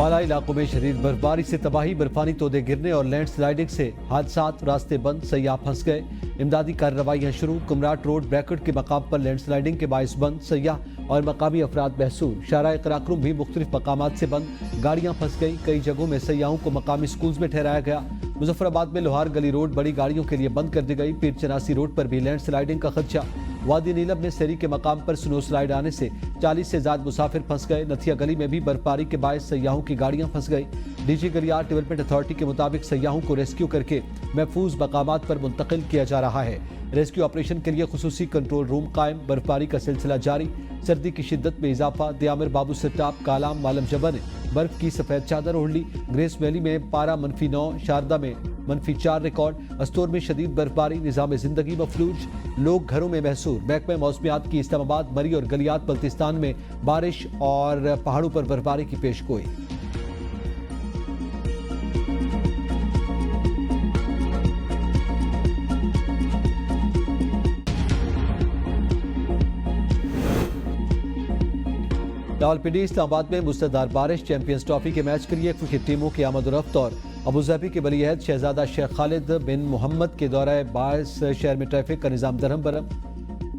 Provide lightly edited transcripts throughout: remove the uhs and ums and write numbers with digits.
بالائی علاقوں میں شدید برفباری سے تباہی، برفانی تودے گرنے اور لینڈ سلائیڈنگ سے حادثات، راستے بند، سیاح پھنس گئے۔ امدادی کارروائیاں شروع، کمراٹ روڈ بریکٹ کے مقام پر لینڈ سلائیڈنگ کے باعث بند، سیاح اور مقامی افراد محصور۔ شارع قراقرم بھی مختلف مقامات سے بند، گاڑیاں پھنس گئی، کئی جگہوں میں سیاحوں کو مقامی سکولز میں ٹھہرایا گیا۔ مظفر آباد میں لوہار گلی روڈ بڑی گاڑیوں کے لیے بند کر دی گئی، پیر چناسی روڈ پر بھی لینڈ سلائیڈنگ کا خدشہ۔ وادی نیلم میں سیری کے مقام پر سنو سلائیڈ آنے سے 40 سے زائد مسافر پھنس گئے۔ نتھیا گلی میں بھی برفباری کے باعث سیاحوں کی گاڑیاں پھنس گئی۔ ڈی جی گلیار ڈیولپمنٹ اتھارٹی کے مطابق سیاحوں کو ریسکیو کر کے محفوظ مقامات پر منتقل کیا جا رہا ہے۔ ریسکیو آپریشن کے لیے خصوصی کنٹرول روم قائم، برفباری کا سلسلہ جاری۔ سردی کی شدت میں اضافہ، دیامر بابو سٹاپ کالام مالم جبہ نے برف کی سفید چادر اوڑھ لی۔ گریس ویلی میں پارہ -9، شاردہ میں -4 ریکارڈ۔ استور میں شدید برفباری، نظام زندگی مفلوج، لوگ گھروں میں محصور۔ محکمہ موسمیات کی اسلام آباد، مری اور گلیات بلتستان میں بارش اور پہاڑوں پر برفباری کی پیش گوئی۔ راولپنڈی اسلام آباد میں مستدار بارش، چیمپئنز ٹرافی کے میچ کے لیے کرکٹ ٹیموں کی آمد و رفت اور ابوظہبی کے ولی عہد شہزادہ شیخ خالد بن محمد کے دورہ باعث شہر میں ٹریفک کا نظام درہم برہم۔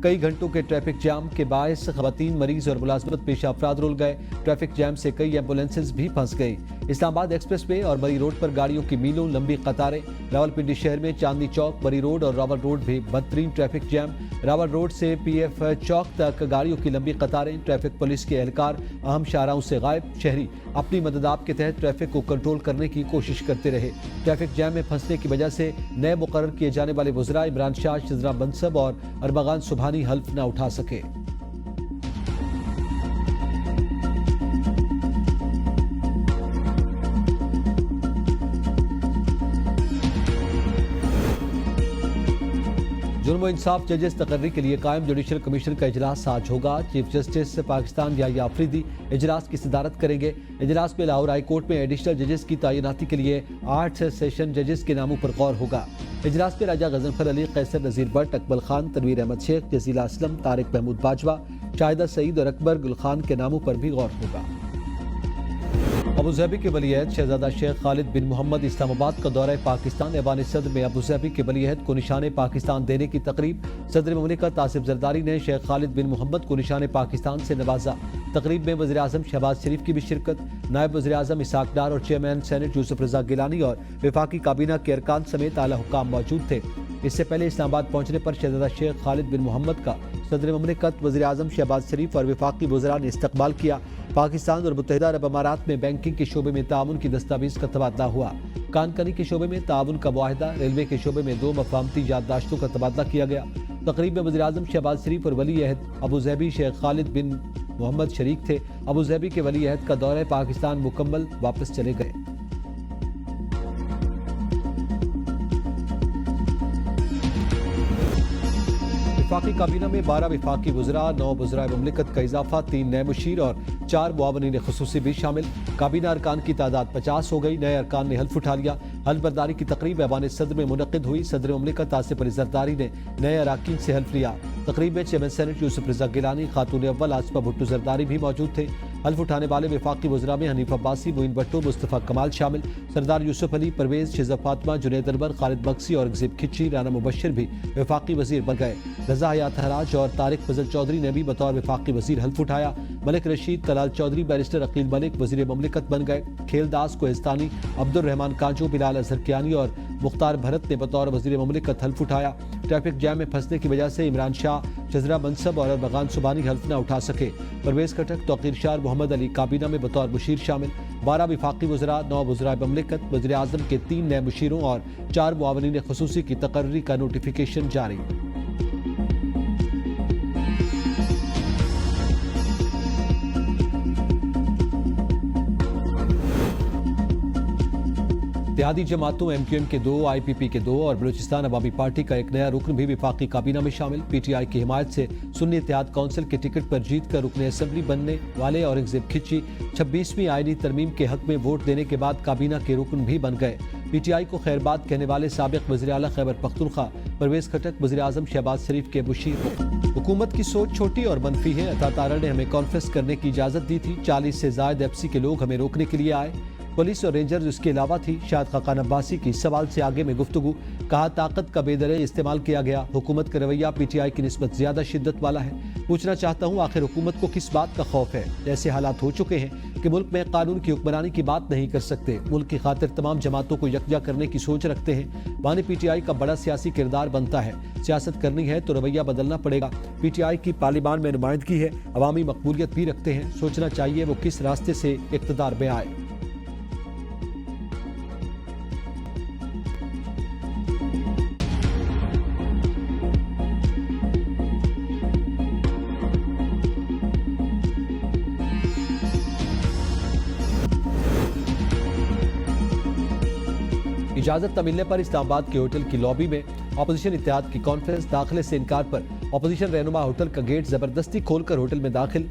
کئی گھنٹوں کے ٹریفک جام کے باعث خواتین، مریض اور ملازمت پیشہ افراد رول گئے۔ ٹریفک جام سے کئی ایمبولینسز بھی پھنس گئی۔ اسلام آباد ایکسپریس وے اور مری روڈ پر گاڑیوں کی میلوں لمبی قطاریں۔ راولپنڈی شہر میں چاندنی چوک، مری روڈ اور راول روڈ بھی بدترین ٹریفک جام۔ راول روڈ سے پی ایف چوک تک گاڑیوں کی لمبی قطاریں۔ ٹریفک پولیس کے اہلکار اہم شاہراہوں سے غائب۔ شہری اپنی مدد آپ کے تحت ٹریفک کو کنٹرول کرنے کی کوشش کرتے رہے۔ ٹریفک جام میں پھنسنے کی وجہ سے نئے مقرر کیے جانے والے وزراء عمران شاہ، شزرا منصب اور ارمغان سبحانی حلف نہ اٹھا سکے۔ جرم و انصاف ججز تقرری کے لیے قائم جوڈیشل کمیشن کا اجلاس آج ہوگا۔ چیف جسٹس پاکستان یحییٰ آفریدی اجلاس کی صدارت کریں گے۔ اجلاس میں لاہور ہائی کورٹ میں ایڈیشنل ججز کی تعیناتی کے لیے 8 سیشن ججز کے ناموں پر غور ہوگا۔ اجلاس میں راجہ غضنفر علی، قیصر نذیر بٹ، اکمل خان، تنویر احمد شیخ، جزیلہ اسلم، طارق محمود باجوہ، شاہدہ سعید اور اکبر گل خان کے ناموں پر بھی غور ہوگا۔ ابوظہبی کے ولی عہد شہزادہ شیخ خالد بن محمد اسلام آباد کا دورہ پاکستان۔ ایوان صدر میں ابوظہبی کے ولی عہد کو نشان پاکستان دینے کی تقریب۔ صدر مملکت آصف زرداری نے شیخ خالد بن محمد کو نشان پاکستان سے نوازا۔ تقریب میں وزیر اعظم شہباز شریف کی بھی شرکت۔ نائب وزیر اعظم اسحاق ڈار اور چیئرمین سینٹ یوسف رضا گیلانی اور وفاقی کابینہ کے ارکان سمیت اعلی حکام موجود تھے۔ اس سے پہلے اسلام آباد پہنچنے پر شہزادہ شیخ خالد بن محمد کا صدر مملکت، وزیر اعظم شہباز شریف اور وفاقی وزراء نے استقبال کیا۔ پاکستان اور متحدہ عرب امارات میں بینکنگ کے شعبے میں تعاون کی دستاویز کا تبادلہ ہوا۔ کان کنی کے شعبے میں تعاون کا معاہدہ، ریلوے کے شعبے میں 2 مفاہمتی یادداشتوں کا تبادلہ کیا گیا۔ تقریب میں وزیر اعظم شہباز شریف اور ولی عہد ابوظہبی شیخ خالد بن محمد شریک تھے۔ ابوظہبی کے ولی عہد کا دورہ پاکستان مکمل، واپس چلے گئے۔ وفاقی کابینہ میں 12 وفاقی وزراء، 9 وزراء مملکت کا اضافہ، 3 نئے مشیر اور 4 معاونین خصوصی بھی شامل۔ کابینہ ارکان کی تعداد 50 ہو گئی۔ نئے ارکان نے حلف اٹھا لیا۔ حلف برداری کی تقریب ایوان صدر میں منعقد ہوئی۔ صدر مملکت آصف علی زرداری نے نئے اراکین سے حلف لیا۔ تقریب میں چیئرمین سینٹ یوسف رضا گیلانی، خاتون اول آصفہ بھٹو زرداری بھی موجود تھے۔ حلف اٹھانے والے وفاقی وزراء میں حنیف عباسی، معین بھٹو، مصطفیٰ کمال شامل۔ سردار یوسف علی، پرویز، شہزاد فاطمہ، جنید انور، خالد مقسی اور گزیب کھچی، رانا مبشر بھی وفاقی وزیر بن گئے۔ رضا حیات حراج اور طارق فضل چودھری نے بھی بطور وفاقی وزیر حلف اٹھایا۔ ملک رشید، طلال چودھری، بیرسٹر عقیل ملک وزیر مملکت بن گئے۔ کھیل داس کوہستانی، عبد الرحمان کانجو، بلال اظہر کیانی اور مختار بھرت نے بطور وزیر مملکت حلف اٹھایا۔ ٹریفک جام میں پھنسنے کی وجہ سے عمران شاہ، شزرا منصب اور ارمغان سبحانی حلف نہ اٹھا سکے۔ پرویز خٹک، توقیر شار، محمد علی کابینہ میں بطور مشیر شامل۔ 12 وفاقی وزراء، 9 وزراء مملکت، وزیر اعظم کے 3 نئے مشیروں اور 4 معاونین خصوصی کی تقرری کا نوٹیفیکیشن جاری۔ اتحادی جماعتوں ایم کیو ایم کے 2، آئی پی پی کے 2 اور بلوچستان عوامی پارٹی کا ایک نیا رکن بھی وفاقی کابینہ میں شامل۔ پی ٹی آئی کی حمایت سے سنی اتحاد کونسل کے ٹکٹ پر جیت کر رکن اسمبلی بننے والے اورنگزیب کھچی 26ویں آئینی ترمیم کے حق میں ووٹ دینے کے بعد کابینہ کے رکن بھی بن گئے۔ پی ٹی آئی کو خیر بات کہنے والے سابق وزیر اعلیٰ خیبر پختونخوا परवेज खटक वज़ीर-ए-आज़म शहबाज शरीफ के मुशीर। हुकूमत की सोच छोटी और मनफी है। अता तारा ने हमें कॉन्फ्रेंस करने की इजाज़त दी थी। 40 से ज़ायद एफसी के लोग हमें रोकने के लिए आए। पुलिस और रेंजर्स इसके अलावा थी। शाहिद खाकान अब्बासी की सवाल से आगे में गुफ्तगू। कहा ताकत का बेदरे इस्तेमाल किया गया। हुकूमत का रवैया पीटीआई की निस्बत ज्यादा शिद्दत वाला है। पूछना चाहता हूँ आखिर हुकूमत को किस बात का खौफ है। ऐसे हालात हो चुके हैं कि मुल्क में कानून की हुक्मरानी की बात नहीं कर सकते। मुल्क की खातिर तमाम जमातों को यकजा करने की सोच रखते हैं। मानी पीटीआई का बड़ा सियासी किरदार बनता है। सियासत करनी है तो रवैया बदलना पड़ेगा। पीटीआई की पार्लियामान में नुमाइंदगी है। अवामी मकबूलियत भी रखते हैं। सोचना चाहिए वो किस रास्ते से इक़्तिदार में आए। इजाजत न मिलने पर इस्लामाबाद के होटल की लॉबी में अपोजिशन इत्तेहाद की कॉन्फ्रेंस। दाखिले से इनकार पर अपोजिशन रहनुमा होटल का गेट जबरदस्ती खोलकर होटल में दाखिल।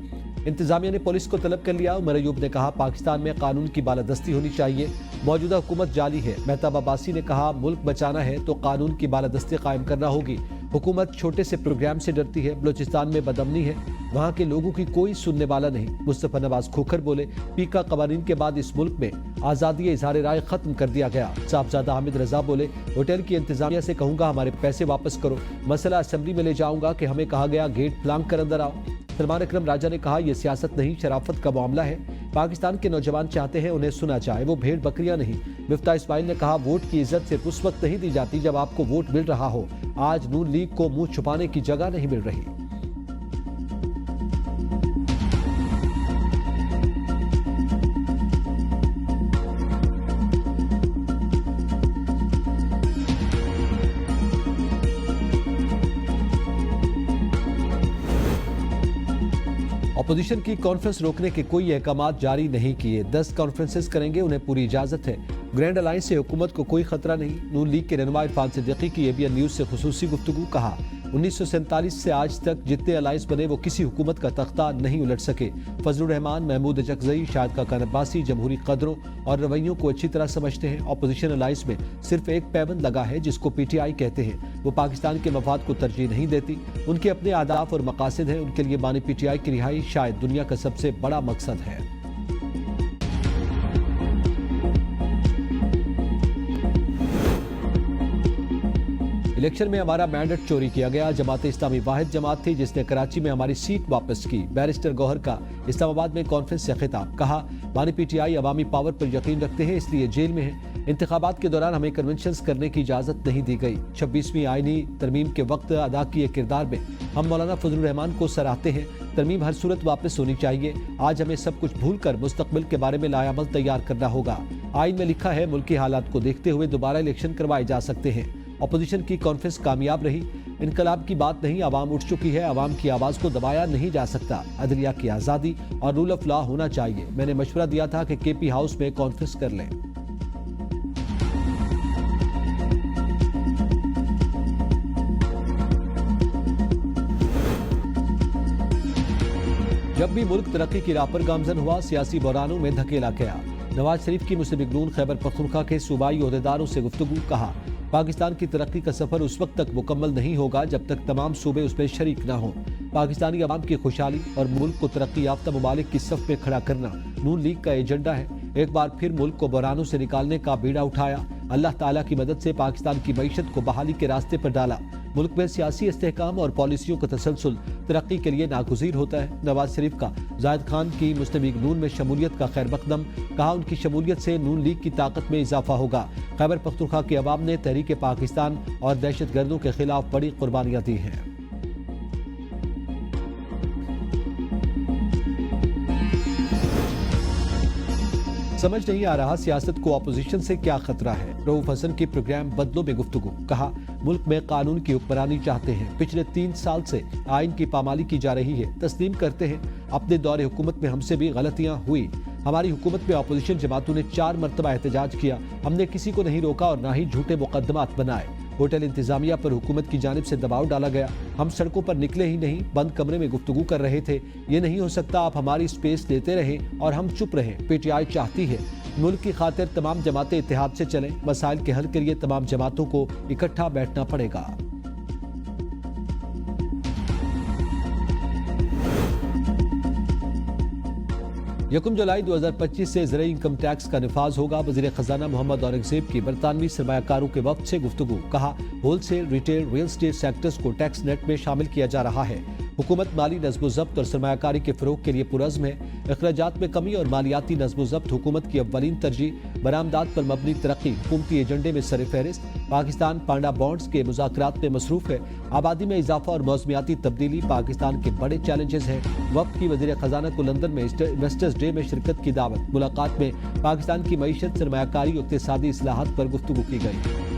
इंतजामिया ने पुलिस को तलब कर लिया। उमर अयूब ने कहा पाकिस्तान में कानून की बालादस्ती होनी चाहिए। मौजूदा हुकूमत जाली है। मेहताब अब्बासी ने कहा मुल्क बचाना है तो कानून की बालादस्ती कायम करना होगी। हुकूमत छोटे से प्रोग्राम से डरती है। बलूचिस्तान में बदअमनी है। वहाँ के लोगों की कोई सुनने वाला नहीं। मुस्तफा नवाज खोखर बोले पीका कवानीन के बाद इस मुल्क में आज़ादी इजहार राय खत्म कर दिया गया। साहबजादा हामिद रजा बोले होटल की इंतजामिया से कहूंगा हमारे पैसे वापस करो। मसला असेंबली में ले जाऊंगा कि हमें कहा गया गेट प्लांग कर अंदर आओ। सलमान अकरम राजा ने कहा यह सियासत नहीं शराफत का मामला है। पाकिस्तान के नौजवान चाहते हैं उन्हें सुना जाए, वो भेड़ बकरियां नहीं। मिफ्ता इस्माइल ने कहा वोट की इज्जत सिर्फ उस वक्त नहीं दी जाती जब आपको वोट मिल रहा हो। आज नून लीग को मुंह छुपाने की जगह नहीं मिल रही। अपोजिशन की कॉन्फ्रेंस रोकने के कोई अहकामात जारी नहीं किए। 10 कॉन्फ्रेंसेस करेंगे, उन्हें पूरी इजाजत है। ग्रैंड अलायंस से हुकूमत को कोई खतरा नहीं। नून लीग के रहनुमा इरफान सिद्दीकी की एबीएन न्यूज से खुसूसी गुफ्तगू। कहा 1947 से आज तक जितने अलायंस बने वो किसी हुकूमत का तख्ता नहीं उलट सके। फजलुर रहमान, महमूद अचकजई, शाहिद खाकान अब्बासी जमहूरी कदरों और रवैयों को अच्छी तरह समझते हैं। अपोजिशन अलायंस में सिर्फ एक पैबंद लगा है जिसको पीटीआई कहते हैं। वो पाकिस्तान के मफाद को तरजीह नहीं देती। उनके अपने अहदाफ और मकासद हैं। उनके लिए बानी पीटीआई की रिहाई शायद दुनिया का सबसे बड़ा मकसद है। इलेक्शन में हमारा मैंडेट चोरी किया गया। जमात इस्लामी वाहिद जमात थी जिसने कराची में हमारी सीट वापस की। बैरिस्टर गौहर का इस्लामाबाद में कॉन्फ्रेंस से खिताब। कहा बानी पीटीआई अवामी पावर पर यकीन रखते हैं इसलिए जेल में है। इंतखाबात के दौरान हमें कन्वेंशंस करने की इजाजत नहीं दी गई। 26वीं आईनी तरमीम के वक्त अदा किए किरदार में हम मौलाना फजलुर रहमान को सराहते हैं। तरमीम हर सूरत वापस होनी चाहिए। आज हमें सब कुछ भूल कर मुस्तकबिल के बारे में लायामल तैयार करना होगा। आइन में लिखा है मुल्की हालात को देखते हुए दोबारा इलेक्शन करवाए जा सकते हैं। अपोजिशन की कॉन्फ्रेंस कामयाब रही। इनकलाब की बात नहीं, आवाम उठ चुकी है। आवाम की आवाज को दबाया नहीं जा सकता। अदलिया की आज़ादी और रूल ऑफ लॉ होना चाहिए। मैंने मशवरा दिया था कि केपी हाउस में कॉन्फ्रेंस कर लें। जब भी मुल्क तरक्की की राह पर गामजन हुआ सियासी बहरानों में धकेला गया। नवाज शरीफ की मुस्लिम लीग नून खैबर पख्तूनख्वा के सूबाई ओहदेदारों से गुफ्तगू। कहा पाकिस्तान की तरक्की का सफर उस वक्त तक मुकम्मल नहीं होगा जब तक तमाम सूबे उसमें शरीक न हों। पाकिस्तानी अवाम की खुशहाली और मुल्क को तरक्की याफ्ता ममालिक की सफ में खड़ा करना नून लीग का एजेंडा है। एक बार फिर मुल्क को बहरानों से निकालने का बीड़ा उठाया। अल्लाह ताला की मदद से पाकिस्तान की मईशत को बहाली के रास्ते पर डाला। मुल्क में सियासी इस्तेहकाम और पॉलिसियों का तसलसल तरक्की के लिए नागुज़ीर होता है। नवाज शरीफ का जायद खान की मुस्लिम लीग नून में शमूलियत का खैर मकदम। कहा उनकी शमूलियत से नून लीग की ताकत में इजाफा होगा। खैबर पख्तूनख्वा के अवाम ने तहरीक पाकिस्तान और दहशत गर्दों के खिलाफ बड़ी कुर्बानियां दी हैं। समझ नहीं आ रहा सियासत को अपोजिशन से क्या खतरा है। रऊफ हसन की प्रोग्राम बदलों में गुफ्तगू। कहा मुल्क में कानून की हुक्मरानी चाहते हैं। पिछले 3 साल से आइन की पामाली की जा रही है। तस्लीम करते हैं अपने दौरे हुकूमत में हमसे भी गलतियां हुई। हमारी हुकूमत में अपोजिशन जमातों ने 4 मरतबा एहतजाज किया। हमने किसी को नहीं रोका और ना ही झूठे मुकदमात बनाए। होटल इंतजामिया पर हुकूमत की जानिब से दबाव डाला गया। हम सड़कों पर निकले ही नहीं, बंद कमरे में गुफ्तगू कर रहे थे। ये नहीं हो सकता आप हमारी स्पेस लेते रहें और हम चुप रहें। पीटीआई चाहती है मुल्क की खातिर तमाम जमातें इत्तेहाद से चलें। मसाइल के हल के लिए तमाम जमातों को इकट्ठा बैठना पड़ेगा। 1 जुलाई 2025 से ज़राई इनकम टैक्स का निफाज होगा। वज़ीर ख़जाना मोहम्मद औरंगज़ेब की बरतानवी सरमायाकारों के वक्त से गुफ्तगू। कहा, wholesale, retail, real estate sectors को टैक्स नेट में शामिल किया जा रहा है। हुकूमत माली नज़्म ज़ब्त और सरमायाकारी के फ़रोग़ के लिए पुरज़्म है। अखराजात में कमी और मालियाती नज़्म ज़ब्त हुकूमत की अव्वलीन तरजीह। बरामदात पर मबनी तरक्की हुकूमती एजेंडे में सर फहरिस्त। पाकिस्तान पांडा बॉन्ड्स के मुज़ाकरात में मसरूफ़ है। आबादी में इजाफा और मौसमियाती तब्दीली पाकिस्तान के बड़े चैलेंजेस हैं। वक्त की वज़ीर ख़जाना को लंदन में इन्वेस्टर्स डे में शिरकत की दावत। मुलाकात में पाकिस्तान की मईशत, सरमायाकारी और इक़्तिसादी इस्लाहात पर गुफ्तगू की गई।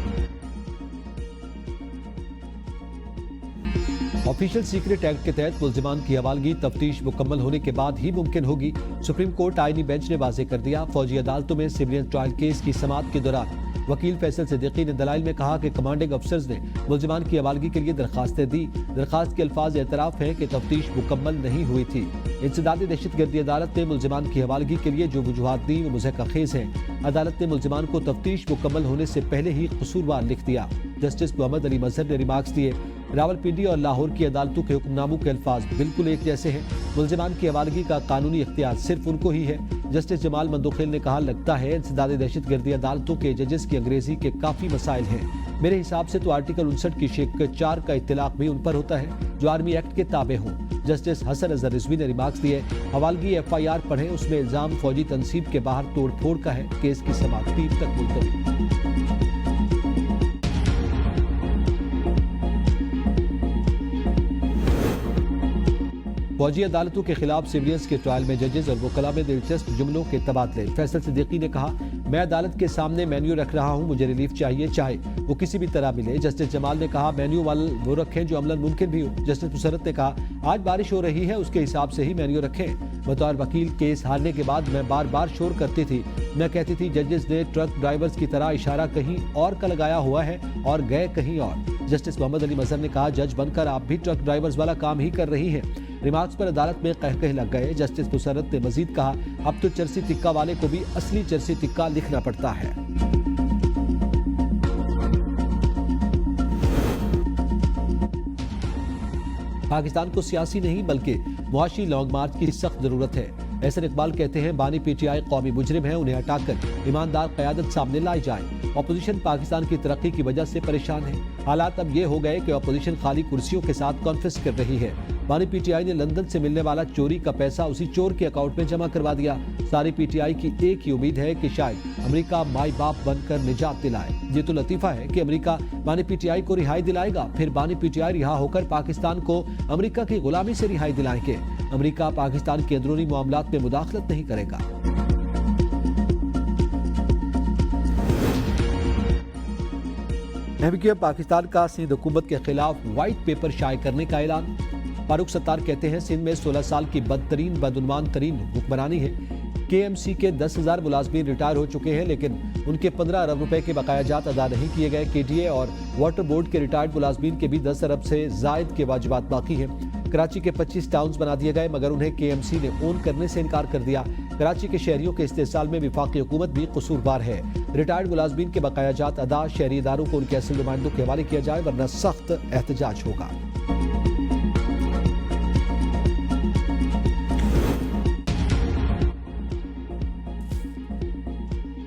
ऑफिशियल सीक्रेट एक्ट के तहत मुल्जिमान की हवालगी तफ्तीश मुकम्मल होने के बाद ही मुमकिन होगी। सुप्रीम कोर्ट आईनी बेंच ने वाज़ेह कर दिया। फौजी अदालतों में सिविलियन ट्रायल केस की समाअत के दौरान वकील फैसल सिद्दीकी ने दलाइल में कहा कि कमांडिंग अफसर्स ने मुल्जिमान की हवालगी के लिए दरखास्तें दी। दरखास्त के अल्फाज एतराफ़ हैं कि तफ्तीश मुकम्मल नहीं हुई थी। इंसदादी दहशतगर्दी अदालत ने मुल्जिमान की हवालगी के लिए जो वजूहात दी वो मुज़हक़ हैं। अदालत ने मुल्जिमान को तफ्तीश मुकम्मल होने से पहले ही कसूरवार लिख दिया। जस्टिस मोहम्मद अली मजहर ने रिमार्क्स दिए, रावलपिंडी और लाहौर की अदालतों के हुक्मनामों के अल्फाज बिल्कुल एक जैसे हैं। मुल्जिमान की हवालगी का कानूनी इख्तियार सिर्फ उनको ही है। जस्टिस जमाल मंदोखिल ने कहा, लगता है इंसदादी दहशतगर्दी अदालतों के जजेस की अंग्रेजी के काफ़ी मसाइल हैं। मेरे हिसाब से तो आर्टिकल 59 की शेख 4 का इत्तलाक भी उन पर होता है जो आर्मी एक्ट के ताबे हों। जस्टिस हसन अजहर रिजवी ने रिमार्क्स दिए, हवालगी FIR पढ़ें, उसमें इल्ज़ाम फौजी तनसीब के बाहर तोड़ फोड़ का है। केस की समाअत 3 तक मुलतवी। फौजी अदालतों के खिलाफ सिविलियंस के ट्रायल में जजेस और वकला में दिलचस्प जुमलों के तबादले। फैसल सिद्दीकी ने कहा, मैं अदालत के सामने मेन्यू रख रहा हूं, मुझे रिलीफ चाहिए, चाहे वो किसी भी तरह मिले। जस्टिस जमाल ने कहा, मेन्यू वाल वो रखें जो अमलन मुमकिन भी हो। जस्टिस मुसरत ने कहा, आज बारिश हो रही है, उसके हिसाब से ही मेन्यू रखें। बतौर वकील केस हारने के बाद मैं बार बार शोर करती थी। मैं कहती थी जजेस ने ट्रक ड्राइवर्स की तरह इशारा कहीं और का लगाया हुआ है और गए कहीं और। जस्टिस मोहम्मद अली मजहर ने कहा, जज बनकर आप भी ट्रक ड्राइवर्स वाला काम ही कर रही हैं। रिमार्क्स पर अदालत में कहकह लग गए। जस्टिस मुसरत ने मजीद कहा, अब तो चरसी टिक्का वाले को भी असली चरसी टिक्का लिखना पड़ता है। पाकिस्तान को सियासी नहीं बल्कि मुआशी लॉन्ग मार्च की सख्त जरूरत है। एहसन इकबाल कहते हैं, बानी PTI कौमी मुजरिम है, उन्हें हटाकर ईमानदार क़यादत सामने लाई जाए। अपोजिशन पाकिस्तान की तरक्की की वजह से परेशान है। हालात अब ये हो गए कि अपोजिशन खाली कुर्सियों के साथ कॉन्फेस कर रही है। बानी PTI ने लंदन से मिलने वाला चोरी का पैसा उसी चोर के अकाउंट में जमा करवा दिया। सारी PTI की एक ही उम्मीद है कि शायद अमेरिका माई बाप बनकर निजात दिलाए। ये तो लतीफ़ा है कि अमेरिका बानी PTI को रिहाई दिलाएगा, फिर बानी PTI रिहा होकर पाकिस्तान को अमेरिका की गुलामी से रिहाई दिलाएंगे। अमेरिका पाकिस्तान के अंदरूनी मामलात में मुदाखलत नहीं करेगा। MQ पाकिस्तान का सिंध हुकूमत के खिलाफ व्हाइट पेपर शाये करने का ऐलान। फारूक सत्तार कहते हैं, सिंध में 16 साल की बदतरीन बदउनवान तरीन हुक्मरानी है। KMC के 10,000 मुलाजमीन रिटायर हो चुके हैं, लेकिन उनके 15 अरब रुपए के बकायाजात अदा नहीं किए गए। KDA और वाटर बोर्ड के रिटायर्ड मुलाजमीन के भी 10 अरब से जायद के वाजिबात बाकी हैं। कराची के 25 टाउन्स बना दिए गए, मगर उन्हें KMC ने ओन करने से इनकार कर दिया। कराची के शहरियों के इस्तेसाल में विफाकी हुकूमत भी कसूरवार है। रिटायर्ड मुलाजमीन के बकायाजात अदा शहरी इदारों को उनके असल नुमाइंदों के हवाले किया जाए, वरना सख्त एहतजाज होगा।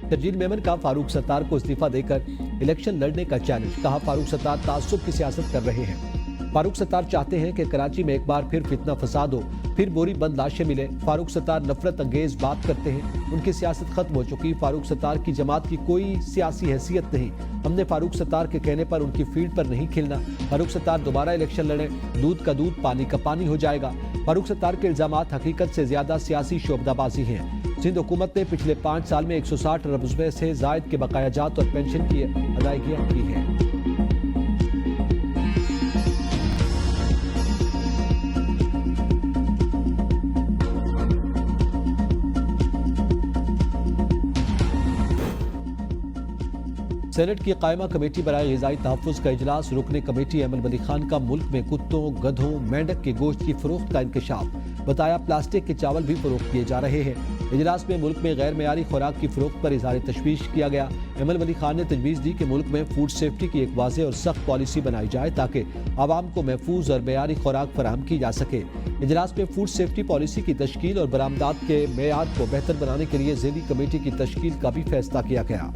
तर्जील मेमन का फारूक सत्तार को इस्तीफा देकर इलेक्शन लड़ने का चैलेंज। कहा, फारूक सत्तार तासुब की सियासत कर रहे हैं। फारूक सत्तार चाहते हैं कि कराची में एक बार फिर फितना फसाद हो, फिर बोरी बंद लाशें मिले। फारूक सत्तार नफरत अंगेज बात करते हैं, उनकी सियासत खत्म हो चुकी। फारूक सत्तार की जमात की कोई सियासी हैसियत नहीं। हमने फारूक सत्तार के कहने पर उनकी फील्ड पर नहीं खिलना। फारूक सत्तार दोबारा इलेक्शन लड़े, दूध का दूध पानी का पानी हो जाएगा। फारूक सत्तार के इल्जामात हकीकत से ज्यादा सियासी शोबदाबाजी हैं। सिंध हुकूमत ने पिछले 5 साल में 160 अरब रुपए से जायद के बकायाजात और पेंशन की अदायगियां की हैं। सेनेट की कायमा कमेटी बराए ग़िज़ाई तहफ़्फ़ुज़ का इजलास। रुकने कमेटी अहमद वली खान का मुल्क में कुत्तों, गधों, मेंढक के गोश्त की फरोख्त का इंकशाफ। बताया प्लास्टिक के चावल भी फरोख्त किए जा रहे हैं। इजलास में मुल्क में गैर मयारी खुराक की फरोख्त पर इजहार तशवीश किया गया। एमएल वली खान ने तजवीज़ दी कि मुल्क में फूड सेफ्टी की एक वाज़ेह और सख्त पॉलिसी बनाई जाए ताकि आवाम को महफूज और मयारी खुराक फराहम की जा सके। इजलास में फूड सेफ्टी पॉलिसी की तश्कील और बरामदात के मेयार को बेहतर बनाने के लिए ज़ेली कमेटी की तश्कील का भी फैसला किया गया।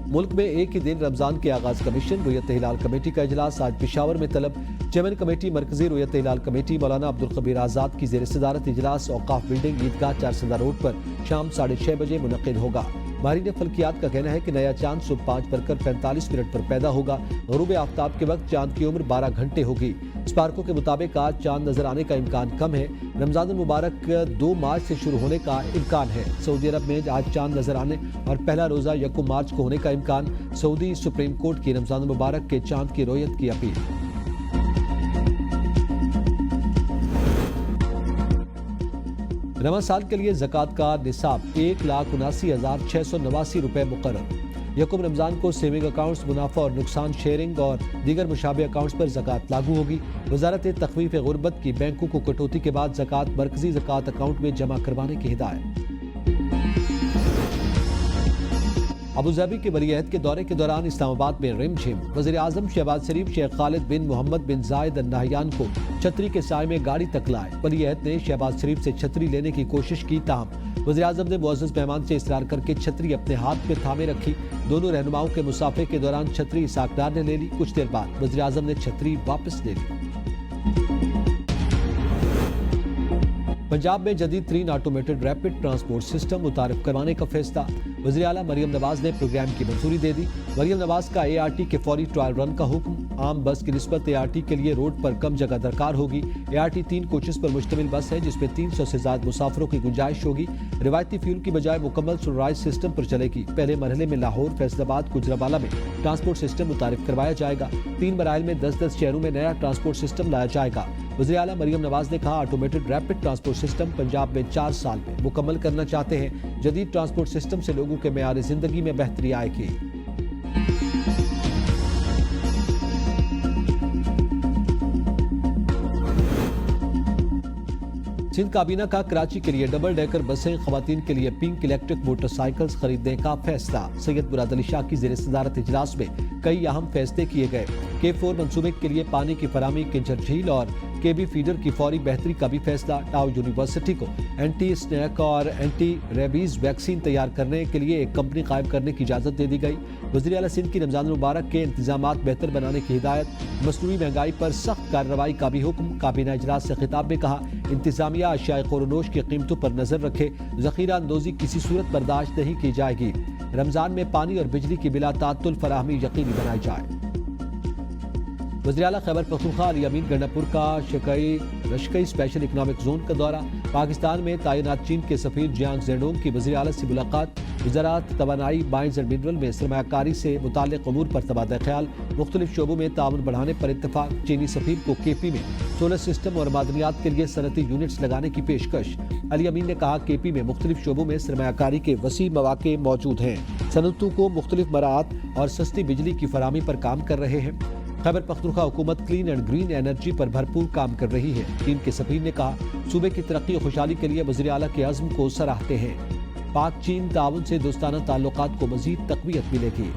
मुल्क में एक ही दिन रमजान के आगाज का मिशन रुयत हिलाल कमेटी का इजलास आज पेशावर में तलब। चेयरमैन कमेटी मरकजी रुयत हिलाल कमेटी मौलाना अब्दुल कबीर आज़ाद की ज़ेर सदारत इजलास औकाफ बिल्डिंग ईदगाह 4 रोड पर शाम 6:30 बजे मुनक्किद होगा। माहिरीन फल्कियात का कहना है कि नया चांद सुबह 5:45 पर पैदा होगा। गरूब आफ्ताब के वक्त चांद की उम्र 12 घंटे होगी। स्पार्को के मुताबिक आज चांद नजर आने का इम्कान कम है। रमजान मुबारक 2 मार्च से शुरू होने का इम्कान है। सऊदी अरब में आज चांद नजर आने और पहला रोजा 1 मार्च को होने का इम्कान। सऊदी सुप्रीम कोर्ट की रमजान मुबारक के चांद की रोयत की अपील। रवा साल के लिए ज़कात का निसाब 1,79,689 रुपये मुकर्रर। यकुम रमजान को सेविंग अकाउंट्स, मुनाफा और नुकसान शेयरिंग और दीगर मुशाबे अकाउंट्स पर ज़कात लागू होगी। वजारत तखफीफ गुर्बत की बैंकों को कटौती के बाद ज़कात मरकजी ज़कात अकाउंट में जमा करवाने की हिदायत। अबूधाबी के वलीअहद के दौरे के दौरान इस्लामाबाद में रिमझिम। वज़ीर आज़म शहबाज शरीफ शेख खालिद बिन मोहम्मद बिन जायद अल नहयान को छतरी के साए में गाड़ी तक लाए। वलीअहद ने शहबाज शरीफ से छतरी लेने की कोशिश की, ताहम वज़ीर आज़म ने मुअज़्ज़ज़ मेहमान से इसरार करके छतरी अपने हाथ में थामे रखी। दोनों रहनुमाओं के मुसाफे के दौरान छतरी इसाकदार ने ले ली। कुछ देर बाद वज़ीर आज़म ने छतरी वापस ले ली। पंजाब में जदीद तरीन ऑटोमेटेड रैपिड ट्रांसपोर्ट सिस्टम मुतारिफ करवाने का फैसला। वज़ीर आला मरियम नवाज ने प्रोग्राम की मंजूरी दे दी। मरियम नवाज का ART के फौरी ट्रायल रन का हुक्म। आम बस की निस्बत ART के लिए रोड पर कम जगह दरकार होगी। ART 3 कोचेस पर मुश्तमिल बस है जिसमें 300 से ज्यादा मुसाफिरों की गुंजाइश होगी। रिवायती फ्यूल की बजाय मुकम्मल सनराइज सिस्टम पर चलेगी। पहले मरहले में लाहौर, फैसलाबाद, गुजरावाला में ट्रांसपोर्ट सिस्टम मुतारिफ करवाया जाएगा। 3 मराइल में 10-10 शहरों में नया ट्रांसपोर्ट सिस्टम लाया जाएगा। वज़ीर आला मरियम नवाज ने कहा, automated rapid transport system Punjab में 4 साल में मुकम्मल करना चाहते हैं। जदीद ट्रांसपोर्ट सिस्टम से लोगों के मेयार जिंदगी में बेहतरी आएगी। सिंध काबीना का कराची के लिए डबल डेकर बसें, खवातीन के लिए पिंक इलेक्ट्रिक मोटरसाइकिल्स खरीदने का फैसला। सैयद मुराद अली शाह की ज़ेर सदारत इजलास में कई अहम फैसले किए गए। K4 मंसूबे के लिए पानी की फराहमी, किंजर झील और KB फीडर की फौरी बेहतरी का भी फैसला। टाउ यूनिवर्सिटी को एंटी स्नैक और एंटी रेबीज वैक्सीन तैयार करने के लिए एक कंपनी कायम करने की इजाज़त दे दी गई। वज़ीर आला सिंध की रमजान मुबारक के इंतजामात बेहतर बनाने की हिदायत। मसनूई महंगाई पर सख्त कार्रवाई का भी हुक्म। काबीना इजलास से खिताब में कहा, इंतजामिया अशियाए ख़ोरनोश की कीमतों पर नजर रखे। ज़ख़ीरा अंदोज़ी किसी सूरत बर्दाश्त नहीं की जाएगी। रमजान में पानी और बिजली की बिला तातुल फराहमी यकीनी बनाई जाए। वज़ीर आला खैबर पख्तूनख्वा अली अमीन गंडापुर का रशकई स्पेशल इकनॉमिक जोन का दौरा। पाकिस्तान में तैनात चीन के सफीर जियांग जेडोंग की वज़ीर आला से मुलाकात। वज़ारत तवानाई, माइंस एंड मिनरल में सरमायाकारी से मुताल्लिक़ अमूर पर तबादला ख्याल। मुख्तलिफ शोबों में ताउन बढ़ाने पर इत्तफाक। चीनी सफीर को KP में सोलर सिस्टम और मादनियात के लिए सनती यूनिट्स लगाने की पेशकश। अली अमीन ने कहा, KP में मुख्तलिफ शोबों में सरमायाकारी के वसी मौके मौजूद हैं। सनतों को मुख्तलिफ मराहत और सस्ती बिजली की फराहमी पर काम कर रहे हैं। खैबर पख्तूनख्वा हुकूमत क्लीन एंड ग्रीन एनर्जी पर भरपूर काम कर रही है। चीन के सफीर ने कहा, सूबे की तरक्की और खुशहाली के लिए वज़ीर आला के अज़्म को सराहते हैं। पाक चीन ताउन से दोस्ताना ताल्लुकात को मज़ीद तक़वियत मिलेगी।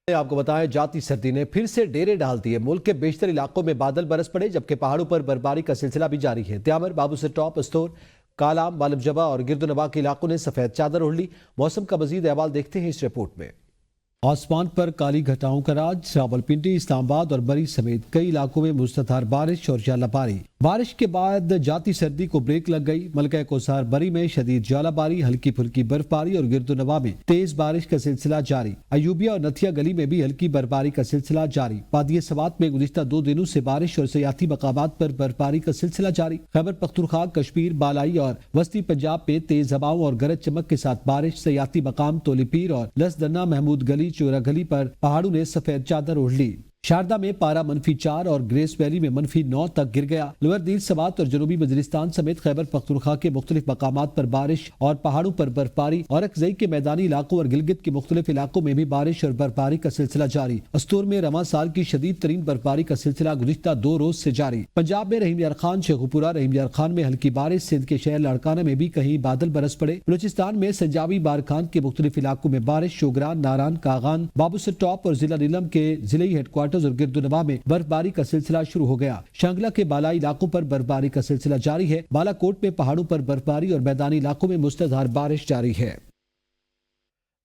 आपको बताएं, जाती सर्दी ने फिर से डेरे डाल दिए। मुल्क के बेशतर इलाकों में बादल बरस पड़े जबकि पहाड़ों पर बर्फबारी का सिलसिला भी जारी है। त्यामर, बाबू से टॉप, अस्तोर, कालाम, मालम जबा और गिरदनवा के इलाकों ने सफेद चादर ओढ़ ली। मौसम का मजीद अहवाल देखते हैं इस रिपोर्ट में। आसमान पर काली घटाओं का राज। रावलपिंडी, इस्लामाबाद और बरी समेत कई इलाकों में मुसलधार बारिश और यालाबारी। بارش کے بعد جاتی سردی کو بریک لگ گئی۔ ملکہ کوثر بری میں شدید ژالہ باری، ہلکی پھلکی برف باری اور گرد و نواح میں تیز بارش کا سلسلہ جاری۔ ایوبیہ اور نتھیا گلی میں بھی ہلکی برفباری کا سلسلہ جاری۔ وادی سوات میں گزشتہ 2 دنوں سے بارش اور سیاحتی مقامات پر برفباری کا سلسلہ جاری۔ خیبر پختونخوا، کشمیر، بالائی اور وسطی پنجاب میں تیز ہواؤں اور گرج چمک کے ساتھ بارش۔ سیاحتی مقام تولی پیر اور لسدنا، محمود گلی، چورا گلی پر پہاڑوں نے سفید چادر اوڑھ لی۔ شاردہ میں پارہ -4 اور گریس ویلی میں -9 تک گر گیا۔ لوئر دیر سوات اور جنوبی وزیرستان سمیت خیبر پختونخوا کے مختلف مقامات پر بارش اور پہاڑوں پر برفباری۔ اورکزئی کے میدانی علاقوں اور گلگت کے مختلف علاقوں میں بھی بارش اور برفباری کا سلسلہ جاری۔ استور میں رواں سال کی شدید ترین برفباری کا سلسلہ گزشتہ 2 روز سے جاری۔ پنجاب میں رحیم یار خان، شیخوپورہ، رحیم یار خان میں ہلکی بارش۔ سندھ کے شہر لاڑکانہ میں بھی کہیں بادل برس پڑے۔ بلوچستان میں سنجاوی، بارکھان کے مختلف علاقوں میں بارش۔ شوگران، ناران، کاغان، بابوسر ٹاپ اور ضلع نیلم کے ضلعی ہیڈ کوارٹرز اور گرد و نواح میں برفباری کا سلسلہ شروع ہو گیا۔ شانگلہ کے بالائی علاقوں پر برفباری کا سلسلہ جاری ہے۔ بالا کوٹ میں پہاڑوں پر برفباری اور میدانی علاقوں میں مستدار بارش جاری ہے۔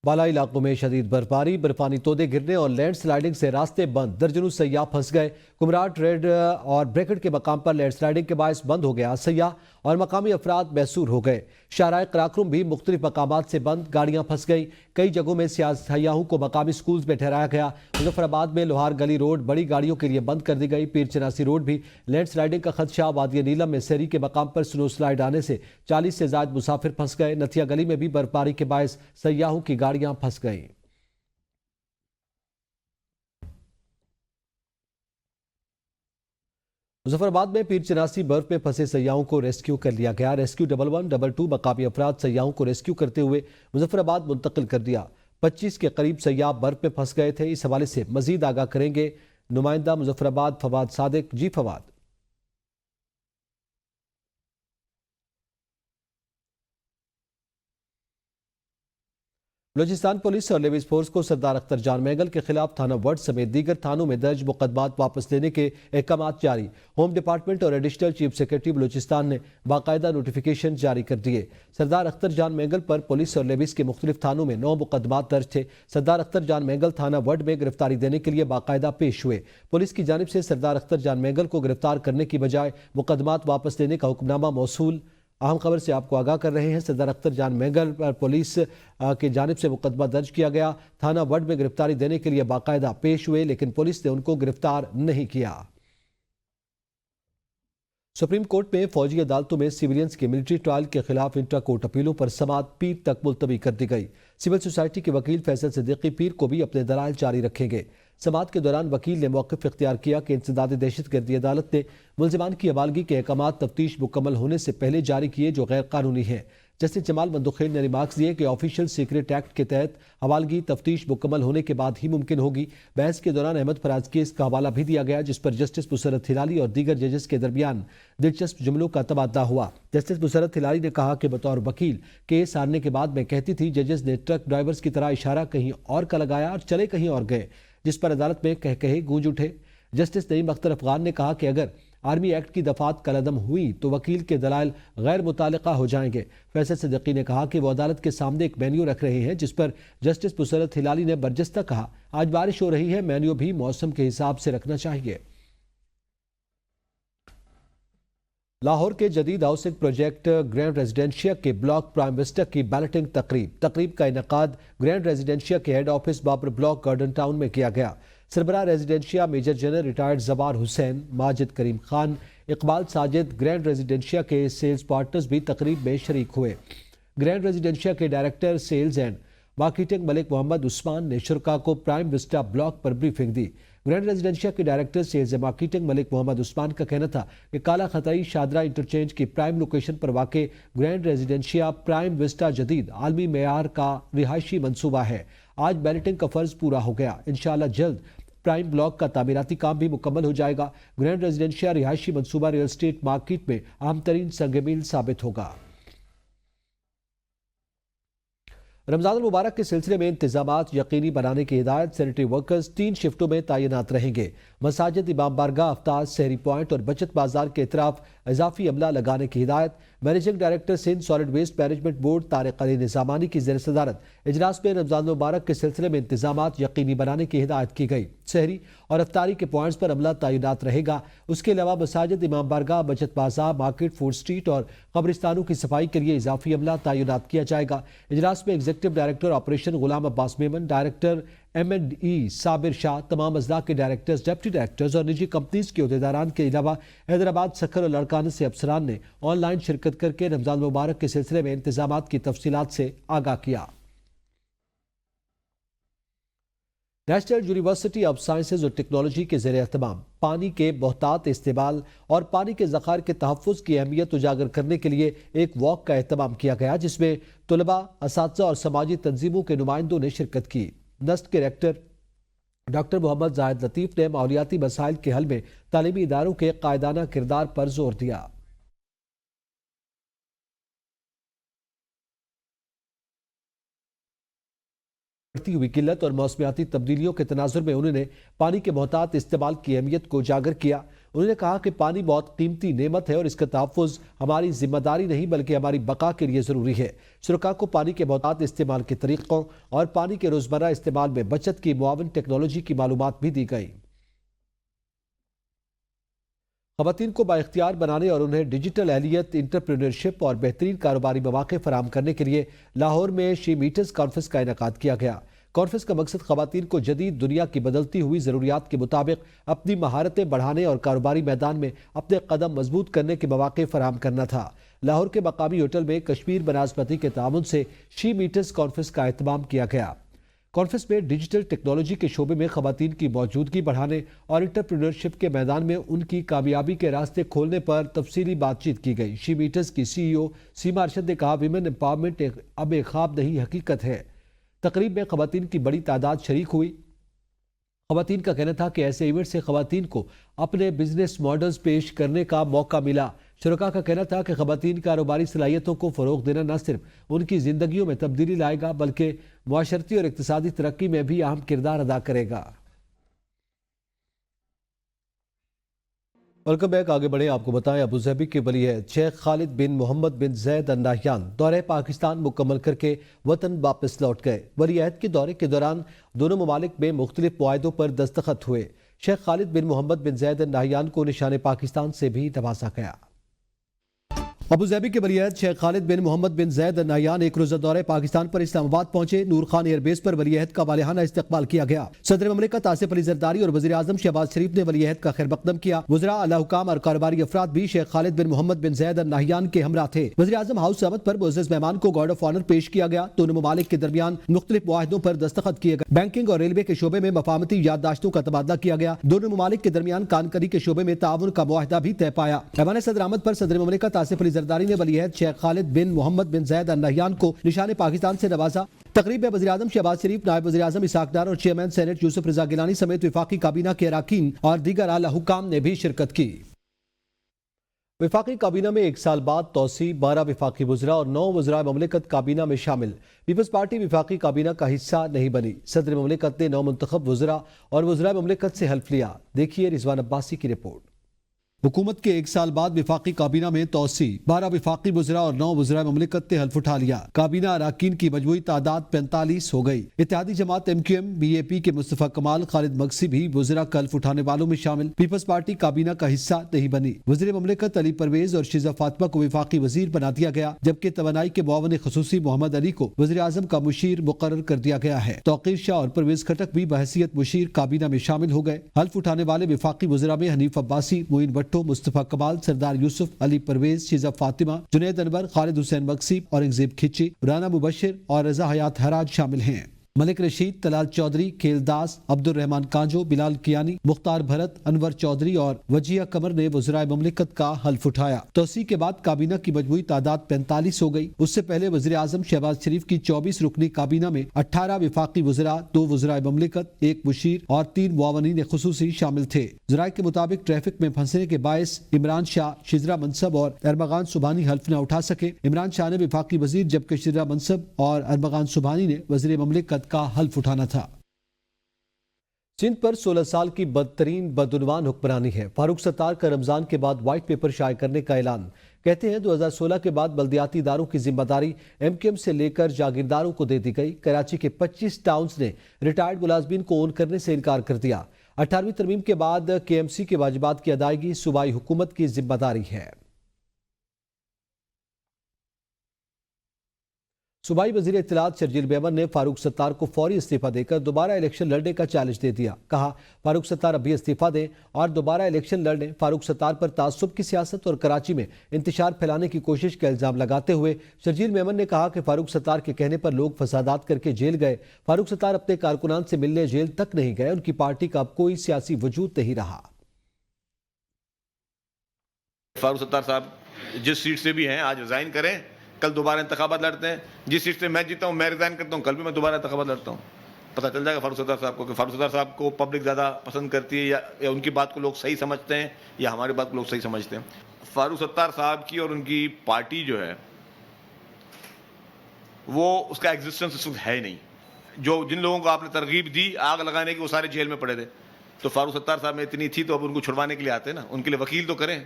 بالائی علاقوں میں شدید برفباری، برفانی تودے گرنے اور لینڈ سلائیڈنگ سے راستے بند۔ درجنوں سیاح پھنس گئے۔ کمراٹ، ریڈ اور بریکٹ کے مقام پر لینڈ سلائیڈنگ کے باعث بند ہو گیا۔ سیاح اور مقامی افراد محصور ہو گئے۔ شاہراہ قراقرم بھی مختلف مقامات سے بند، گاڑیاں پھنس گئی۔ کئی جگہوں میں سیاحوں کو مقامی سکولز میں ٹھہرایا گیا۔ مظفر آباد میں لوہار گلی روڈ بڑی گاڑیوں کے لیے بند کر دی گئی۔ پیر چناسی روڈ بھی لینڈ سلائیڈنگ کا خدشہ۔ وادی نیلم میں سیری کے مقام پر سنو سلائیڈ آنے سے 40 سے زائد مسافر پھنس گئے۔ نتھیا گلی میں بھی برفباری کے باعث سیاحوں کی گاڑیاں پھنس گئیں۔ مظفر آباد میں پیر چناسی برف میں پھنسے سیاحوں کو ریسکیو کر لیا گیا۔ ریسکیو 1112 مقامی افراد سیاحوں کو ریسکیو کرتے ہوئے مظفر آباد منتقل کر دیا۔ 25 کے قریب سیاح برف میں پھنس گئے تھے۔ اس حوالے سے مزید آگاہ کریں گے نمائندہ مظفر آباد فواد صادق۔ جی فواد۔ بلوچستان پولیس اور لیویز فورس کو سردار اختر جان مینگل کے خلاف تھانہ وڈ سمیت دیگر تھانوں میں درج مقدمات واپس لینے کے احکامات جاری۔ ہوم ڈپارٹمنٹ اور ایڈیشنل چیف سیکرٹری بلوچستان نے باقاعدہ نوٹیفیکیشن جاری کر دیے۔ سردار اختر جان مینگل پر پولیس اور لیویز کے مختلف تھانوں میں 9 مقدمات درج تھے۔ سردار اختر جان مینگل تھانہ وڈ میں گرفتاری دینے کے لیے باقاعدہ پیش ہوئے۔ پولیس کی جانب سے سردار اختر جان مینگل کو گرفتار کرنے کی بجائے مقدمات واپس لینے کا حکمنامہ موصول۔ اہم خبر سے آپ کو آگاہ کر رہے ہیں۔ سردار اختر جان مینگل پر پولیس کی جانب سے مقدمہ درج کیا گیا۔ تھانہ وڈ میں گرفتاری دینے کے لیے باقاعدہ پیش ہوئے، لیکن پولیس نے ان کو گرفتار نہیں کیا۔ سپریم کورٹ میں فوجی عدالتوں میں سیویلینز کے ملٹری ٹرائل کے خلاف انٹرا کورٹ اپیلوں پر سماعت پیر تک ملتوی کر دی گئی۔ سول سوسائٹی کے وکیل فیصل صدیقی پیر کو بھی اپنے دلائل جاری رکھیں گے۔ سماعت کے دوران وکیل نے موقف اختیار کیا کہ انسداد دہشت گردی عدالت نے ملزمان کی حوالگی کے احکامات تفتیش مکمل ہونے سے پہلے جاری کیے جو غیر قانونی ہیں۔ جسٹس جمال مندوخیل نے ریمارکس دیے کہ آفیشل سیکریٹ ایکٹ کے تحت حوالگی تفتیش مکمل ہونے کے بعد ہی ممکن ہوگی۔ بحث کے دوران احمد فراز کیس کا حوالہ بھی دیا گیا، جس پر جسٹس مسرت ہلالی اور دیگر ججز کے درمیان دلچسپ جملوں کا تبادلہ ہوا۔ جسٹس مسرت ہلالی نے کہا کہ بطور وکیل کیس ہارنے کے بعد میں کہتی تھی ججز نے ٹرک ڈرائیورز کی طرح اشارہ کہیں اور کا لگایا اور چلے کہیں اور گئے، جس پر عدالت میں کہے گونج اٹھے۔ جسٹس نعیم اختر افغان نے کہا کہ اگر آرمی ایکٹ کی دفعات کالعدم ہوئی تو وکیل کے دلائل غیر متعلقہ ہو جائیں گے۔ فیصل صدیقی نے کہا کہ وہ عدالت کے سامنے ایک مینیو رکھ رہے ہیں، جس پر جسٹس مسرت ہلالی نے برجستہ کہا آج بارش ہو رہی ہے، مینیو بھی موسم کے حساب سے رکھنا چاہیے۔ لاہور کے جدید ہاؤسنگ پروجیکٹ گرینڈ ریزیڈینشیا کے بلاک پرائم وسٹا کی بیلٹنگ تقریب کا انعقاد گرینڈ ریزیڈینشیا کے head office Babar Block Garden Town میں کیا گیا۔ سربراہ Residencia major general retired Zawar Hussain, Majid Karim Khan, Iqbal Sajid, Grand Residencia کے سیلز پارٹنرز بھی تقریب میں شریک ہوئے۔ گرینڈ ریزیڈینشیا کے ڈائریکٹر سیلز اینڈ مارکیٹنگ ملک محمد عثمان نے شرکاء کو پرائم وسٹا بلاک پر بریفنگ دی۔ گرینڈ ریزیڈینشیا کے ڈائریکٹر سیلز اینڈ مارکیٹنگ ملک محمد عثمان کا کہنا تھا کہ کالا خطائی شادرہ انٹرچینج کی پرائم لوکیشن پر واقع گرینڈ ریزیڈینشیا پرائم وسٹا جدید عالمی معیار کا رہائشی منصوبہ ہے۔ آج بیلٹنگ کا فرض پورا ہو گیا۔ انشاءاللہ جلد پرائم بلاک کا تعمیراتی کام بھی مکمل ہو جائے گا۔ گرینڈ ریزیڈینشیا رہائشی منصوبہ ریل اسٹیٹ مارکیٹ میں اہم ترین سنگ میل ثابت ہوگا۔ رمضان المبارک کے سلسلے میں انتظامات یقینی بنانے کی ہدایت۔ سینیٹری ورکرز 3 شفٹوں میں تعینات رہیں گے۔ مساجد، امام بارگاہ، افطار، سحری پوائنٹ اور بچت بازار کے اطراف اضافی عملہ لگانے کی ہدایت۔ Managing director Sindh solid waste management board Tariq Ali Nizamani کی زیر صدارت اجلاس میں رمضان المبارک کے سلسلے میں انتظامات یقینی بنانے کی ہدایت کی گئی۔ سحری اور افطاری کے پوائنٹس پر عملہ تعینات رہے گا۔ اس کے علاوہ مساجد، امام بارگاہ، بچت بازار، مارکیٹ، فوڈ اسٹریٹ اور قبرستانوں کی صفائی کے لیے اضافی عملہ تعینات کیا جائے گا۔ اجلاس میں executive director operation Ghulam Abbas Memon, director M&E صابر شاہ، تمام اضلاع کے ڈائریکٹرز، ڈپٹی ڈائریکٹرز اور نجی کمپنیز کے عہدیداران کے علاوہ حیدرآباد، سکھر اور لڑکانہ سے افسران نے آن لائن شرکت کر کے رمضان المبارک کے سلسلے میں انتظامات کی تفصیلات سے آگاہ کیا۔ نیشنل یونیورسٹی آف سائنسز اور ٹیکنالوجی کے زیر اہتمام پانی کے محتاط استعمال اور پانی کے ذخائر کے تحفظ کی اہمیت اجاگر کرنے کے لیے ایک واک کا اہتمام کیا گیا، جس میں طلباء، اساتذہ اور سماجی تنظیموں کے نمائندوں نے شرکت کی۔ نسٹ کے ریکٹر ڈاکٹر محمد زاہد لطیف نے ماحولیاتی مسائل کے حل میں تعلیمی اداروں کے قائدانہ کردار پر زور دیا۔ بڑھتی ہوئی قلت اور موسمیاتی تبدیلیوں کے تناظر میں انہوں نے پانی کے محتاط استعمال کی اہمیت کو اجاگر کیا۔ انہوں نے کہا کہ پانی بہت قیمتی نعمت ہے اور اس کا تحفظ ہماری ذمہ داری نہیں بلکہ ہماری بقا کے لیے ضروری ہے۔ شرکاء کو پانی کے محتاط استعمال کے طریقوں اور پانی کے روزمرہ استعمال میں بچت کی معاون ٹیکنالوجی کی معلومات بھی دی گئی۔ خواتین کو بااختیار بنانے اور انہیں ڈیجیٹل اہلیت، انٹرپرینورشپ اور بہترین کاروباری مواقع فراہم کرنے کے لیے لاہور میں شی میٹرز کانفرنس کا انعقاد کیا گیا۔ کانفرنس کا مقصد خواتین کو جدید دنیا کی بدلتی ہوئی ضروریات کے مطابق اپنی مہارتیں بڑھانے اور کاروباری میدان میں اپنے قدم مضبوط کرنے کے مواقع فراہم کرنا تھا۔ لاہور کے مقامی ہوٹل میں کشمیر بناسپتی کے تعاون سے شی میٹرز کانفرنس کا اہتمام کیا گیا۔ کانفرنس میں ڈیجیٹل ٹیکنالوجی کے شعبے میں خواتین کی موجودگی بڑھانے اور انٹرپرینورشپ کے میدان میں ان کی کامیابی کے راستے کھولنے پر تفصیلی بات چیت کی گئی۔ شی میٹرز کی CEO سیما ارشد نے کہا، ویمن امپاورمنٹ اب ایک خواب نہیں، حقیقت ہے۔ تقریب میں خواتین کی بڑی تعداد شریک ہوئی۔ خواتین کا کہنا تھا کہ ایسے ایونٹ سے خواتین کو اپنے بزنس ماڈلز پیش کرنے کا موقع ملا۔ شرکاء کا کہنا تھا کہ خواتین کاروباری صلاحیتوں کو فروغ دینا نہ صرف ان کی زندگیوں میں تبدیلی لائے گا بلکہ معاشرتی اور اقتصادی ترقی میں بھی اہم کردار ادا کرے گا۔ ویلکم بیک، آگے بڑھیں۔ آپ کو بتائیں، ابوظہبی کے ولی عہد شیخ خالد بن محمد بن زید ال نہیان دورہ پاکستان مکمل کر کے وطن واپس لوٹ گئے۔ ولی عہد کے دورے کے دوران دونوں ممالک میں مختلف معاہدوں پر دستخط ہوئے۔ شیخ خالد بن محمد بن زید ال نہیان کو نشان پاکستان سے بھی نوازا گیا۔ ابوظہبی کے ولی عہد شیخ خالد بن محمد بن زید ال نہیان ایک روزہ دورہ پاکستان پر اسلام آباد پہنچے۔ نور خان ایئر بیس پر ولی عہد کا والہانہ استقبال کیا گیا۔ صدر مملکت آصف علی زرداری اور وزیر اعظم شہباز شریف نے ولی عہد کا خیر مقدم کیا۔ وزراء، اعلی حکام اور کاروباری افراد بھی شیخ خالد بن محمد بن زید ال نہیان کے ہمراہ تھے۔ وزیر اعظم ہاؤس احمد پر معزز مہمان کو گارڈ آف آنر پیش کیا گیا۔ دونوں ممالک کے درمیان مختلف معاہدوں پر دستخط کیے گئے۔ بینکنگ اور ریلوے کے شعبے میں مفاہمتی یادداشتوں کا تبادلہ کیا گیا۔ دونوں ممالک کے درمیان کانکری کے شعبے میں تعاون کا معاہدہ بھی طے پایا۔ مہمان صدر آمد پر صدر مملکت آصف علی زرداری نے ولی عہد شیخ خالد بن محمد بن زید ال نہیان کو نشان پاکستان سے نوازا۔ تقریب میں وزیر اعظم شہباز شریف، نائب وزیر اعظم اسحاق ڈار اور چیئرمین سینیٹ یوسف رضا گیلانی سمیت وفاقی کابینہ کے اراکین اور دیگر اعلی حکام نے بھی شرکت کی۔ وفاقی کابینہ میں 1 سال بعد توسیع، 12 وفاقی وزراء اور 9 وزراء مملکت کابینہ میں شامل۔ پیپلز پارٹی وفاقی کابینہ کا حصہ نہیں بنی۔ صدر مملکت نے 9 منتخب وزراء اور وزراء مملکت سے حلف لیا۔ دیکھیے رضوان عباسی کی رپورٹ۔ حکومت کے 1 سال بعد وفاقی کابینہ میں توسیع، 12 وفاقی وزراء اور 9 وزراء مملکت نے حلف اٹھا لیا۔ کابینہ اراکین کی مجموعی تعداد 45 ہو گئی۔ اتحادی جماعت MQM، BAP کے مصطفیٰ کمال، خالد مگسی بھی وزراء کا حلف اٹھانے والوں میں شامل۔ پیپلز پارٹی کابینہ کا حصہ نہیں بنی۔ وزیر مملکت علی پرویز اور شیزہ فاطمہ کو وفاقی وزیر بنا دیا گیا، جبکہ توانائی کے معاون خصوصی محمد علی کو وزیر اعظم کا مشیر مقرر کر دیا گیا ہے۔ توقیر شاہ اور پرویز خٹک بھی بحیثیت مشیر کابینہ میں شامل ہو گئے۔ حلف اٹھانے والے وفاقی وزراء میں حنیف عباسی، معین بھٹو، مصطفیٰ کمال، سردار یوسف، علی پرویز، شیزہ فاطمہ، جنید انور، خالد حسین مگسی، اورنگزیب کھچی، رانا مبشر اور رضا حیات حراج شامل ہیں۔ ملک رشید، طلال چودھری، کھیل داس، عبد الرحمان کانجو، بلال کیانی، مختار بھرت، انور چودھری اور وجیہ قمر نے وزرائے مملکت کا حلف اٹھایا۔ توسیع کے بعد کابینہ کی مجموعی تعداد 45 ہو گئی۔ اس سے پہلے وزیر اعظم شہباز شریف کی 24 رکنی کابینہ میں 18 وفاقی وزراء، 2 وزرائے مملکت، 1 مشیر اور 3 معاونین خصوصی شامل تھے۔ ذرائع کے مطابق ٹریفک میں پھنسنے کے باعث عمران شاہ شجرا منصب اور ارمغان سبحانی حلف نہ اٹھا سکے۔ عمران شاہ نے وفاقی وزیر جبکہ شجرا منصب اور ارمغان سبحانی نے وزیر مملکت کا حلف اٹھانا تھا۔ سندھ پر 16 سال کی بدترین بدعنوان حکمرانی ہے۔ فاروق ستار کا رمضان کے بعد وائٹ پیپر شائع کرنے کا اعلان۔ کہتے ہیں 2016 کے بعد بلدیاتی اداروں کی ذمہ داری ایم کیو ایم سے لے کر جاگیرداروں کو دے دی گئی۔ کراچی کے 25 ٹاؤنز نے ریٹائرڈ ملازمین کو اون کرنے سے انکار کر دیا۔ 18ویں ترمیم کے بعد کے ایم سی کے واجبات کی ادائیگی صوبائی حکومت کی ذمہ داری ہے۔ صوبائی وزیر اطلاعات شرجیل میمن نے فاروق ستار کو فوری استعفیٰ دے کر دوبارہ الیکشن لڑنے کا چیلنج دے دیا۔ کہا فاروق ستار اب بھی استعفیٰ دیں اور دوبارہ الیکشن لڑنے۔ فاروق ستار پر تعصب کی سیاست اور کراچی میں انتشار پھیلانے کی کوشش کا الزام لگاتے ہوئے شرجیل میمن نے کہا کہ فاروق ستار کے کہنے پر لوگ فسادات کر کے جیل گئے۔ فاروق ستار اپنے کارکنان سے ملنے جیل تک نہیں گئے۔ ان کی پارٹی کا اب کوئی سیاسی وجود نہیں رہا۔ فاروق ستار صاحب جس سیٹ سے بھی ہیں آج ریزائن کریں، کل دوبارہ انتخابات لڑتے ہیں۔ جس سیٹ سے میں جیتا ہوں میں ریزائن کرتا ہوں، کل بھی میں دوبارہ انتخابات لڑتا ہوں۔ پتہ چل جائے گا فاروق ستار صاحب کو کہ فاروق ستار صاحب کو پبلک زیادہ پسند کرتی ہے یا ان کی بات کو لوگ صحیح سمجھتے ہیں یا ہماری بات کو لوگ صحیح سمجھتے ہیں۔ فاروق ستار صاحب کی اور ان کی پارٹی جو ہے وہ اس کا ایگزسٹنس اس وقت ہے ہی نہیں۔ جو جن لوگوں کو آپ نے ترغیب دی آگ لگانے کی وہ سارے جیل میں پڑے تھے، تو فاروق ستار صاحب میں اتنی تھی تو اب ان کو چھڑوانے کے لیے آتے ہیں نا، ان کے لیے وکیل تو کریں۔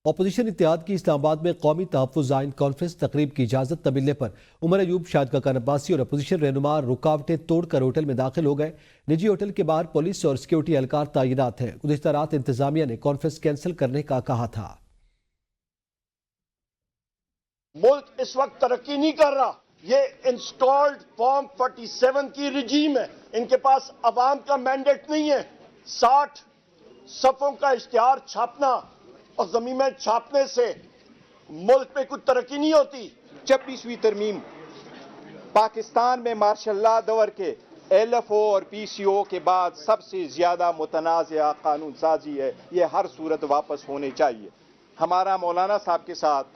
اپوزیشن اتحاد کی اسلام آباد میں قومی تحفظ آئین کانفرنس تقریب کی اجازت نہ ملنے پر عمر ایوب، شاہد کاکان عباسی اور اپوزیشن رہنما رکاوٹیں توڑ کر ہوٹل میں داخل ہو گئے۔ نجی ہوٹل کے باہر پولیس اور سیکیورٹی اہلکار تعینات ہیں۔ گزشتہ رات انتظامیہ نے کانفرنس کینسل کرنے کا کہا تھا۔ ملک اس وقت ترقی نہیں کر رہا، یہ انسٹالڈ فارم 47 کی رجیم ہے۔ ان کے پاس عوام کا مینڈیٹ نہیں ہے۔ 60 صفوں کا اشتہار چھاپنا اور زمین میں چھاپنے سے ملک میں کچھ ترقی نہیں ہوتی۔ 26ویں ترمیم پاکستان میں مارشل لا دور کے ایل ایف او اور پی سی او کے بعد سب سے زیادہ متنازع قانون سازی ہے۔ یہ ہر صورت واپس ہونے چاہیے۔ ہمارا مولانا صاحب کے ساتھ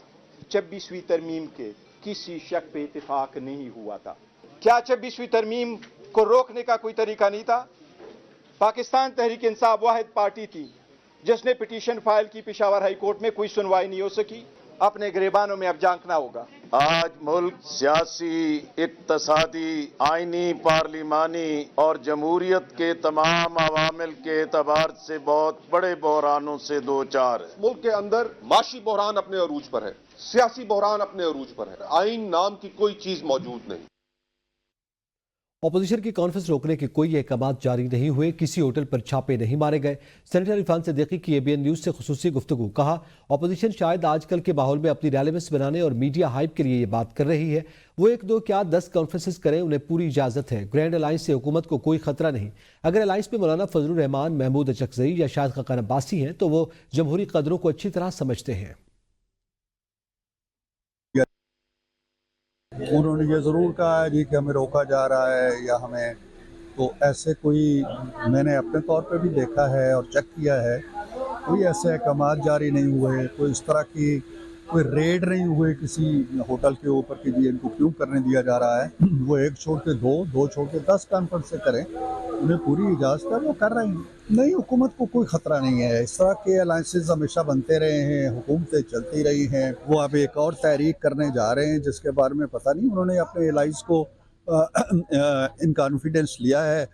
26ویں ترمیم کے کسی شک پہ اتفاق نہیں ہوا تھا۔ کیا 26ویں ترمیم کو روکنے کا کوئی طریقہ نہیں تھا؟ پاکستان تحریک انصاف واحد پارٹی تھی جس نے پٹیشن فائل کی پشاور ہائی کورٹ میں، کوئی سنوائی نہیں ہو سکی۔ اپنے گریبانوں میں اب جھانکنا ہوگا۔ آج ملک سیاسی، اقتصادی، آئینی، پارلیمانی اور جمہوریت کے تمام عوامل کے اعتبار سے بہت بڑے بحرانوں سے دوچار ہے۔ ملک کے اندر معاشی بحران اپنے عروج پر ہے، سیاسی بحران اپنے عروج پر ہے، آئین نام کی کوئی چیز موجود نہیں۔ اپوزیشن کی کانفرنس روکنے کے کوئی احکامات جاری نہیں ہوئے، کسی ہوٹل پر چھاپے نہیں مارے گئے۔ سینیٹر عرفان صدیقی کی ABN نیوز سے خصوصی گفتگو۔ کہا اپوزیشن شاید آج کل کے ماحول میں اپنی ریلیونس بنانے اور میڈیا ہائپ کے لیے یہ بات کر رہی ہے۔ وہ 1-2 کیا 10 کانفرنسز کریں، انہیں پوری اجازت ہے۔ گرینڈ الائنس سے حکومت کو کوئی خطرہ نہیں۔ اگر الائنس میں مولانا فضل الرحمان، محمود اچکزئی یا شاہد کاکان عباسی ہیں تو وہ جمہوری قدروں کو اچھی طرح سمجھتے ہیں۔ انہوں نے یہ ضرور کہا ہے کہ ہمیں روکا جا رہا ہے یا ہمیں، تو ایسے کوئی میں نے اپنے طور پہ بھی دیکھا ہے اور چیک کیا ہے، کوئی ایسے احکامات جاری نہیں ہوئے، کوئی اس طرح کی کوئی ریڈ نہیں ہوئے کسی ہوٹل کے اوپر کہ جی ان کو کیوں کرنے دیا جا رہا ہے۔ وہ 1 چھوڑ کے 2 چھوڑ کے 10 کانفرنس سے کریں، انہیں پوری اجازت ہے، وہ کر رہے ہیں۔ نہیں، حکومت کو کوئی خطرہ نہیں ہے۔ اس طرح کے الائنسز ہمیشہ بنتے رہے ہیں، حکومتیں چلتی رہی ہیں۔ وہ اب ایک اور تحریک کرنے جا رہے ہیں جس کے بارے میں پتہ نہیں، انہوں نے اپنے الائنس کو ان کانفیڈنس لیا ہے۔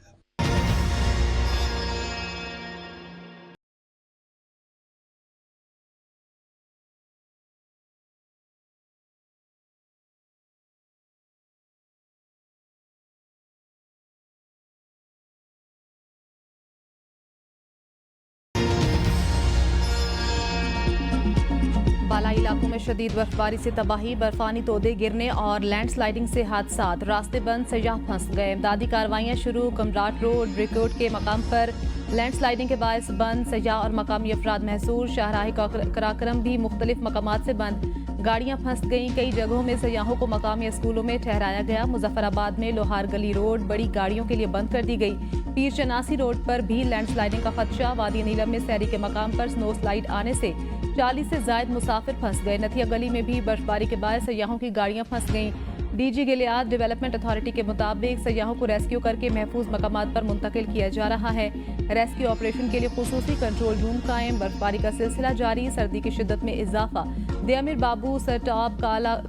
بالائی علاقوں میں شدید برفباری سے تباہی، برفانی تودے گرنے اور لینڈ سلائیڈنگ سے حادثات، راستے بند، سیاح پھنس گئے۔ امدادی کارروائیاں شروع، کمراٹ روڈ ریکوٹ کے مقام پر لینڈ سلائیڈنگ کے باعث بند، سیاح اور مقامی افراد محصور۔ شاہراہ کراکرم بھی مختلف مقامات سے بند، गाड़ियां फंस गईं। कई जगहों में सयाहों को मकामी स्कूलों में ठहराया गया। मुजफ्फराबाद में लोहार गली रोड बड़ी गाड़ियों के लिए बंद कर दी गई। पीर चनासी रोड पर भी लैंडस्लाइडिंग का खदशा। वादी नीलम में सैरी के मकाम पर स्नो स्लाइड आने से 40 से ज्यादा मुसाफिर फंस गए। नथिया गली में भी बर्फबारी के बाद सयाहों की गाड़ियां फंस गईं। डीजी गिलियाद डेवलपमेंट अथॉरिटी के मुताबिक सयाहों को रेस्क्यू करके महफूज मकामात पर मुंतकिल किया जा रहा है। रेस्क्यू ऑपरेशन के लिए खुसूसी कंट्रोल रूम कायम। बर्फबारी का सिलसिला जारी। सर्दी की शिद्दत में इजाफा। देअमीर बाबू सरटाब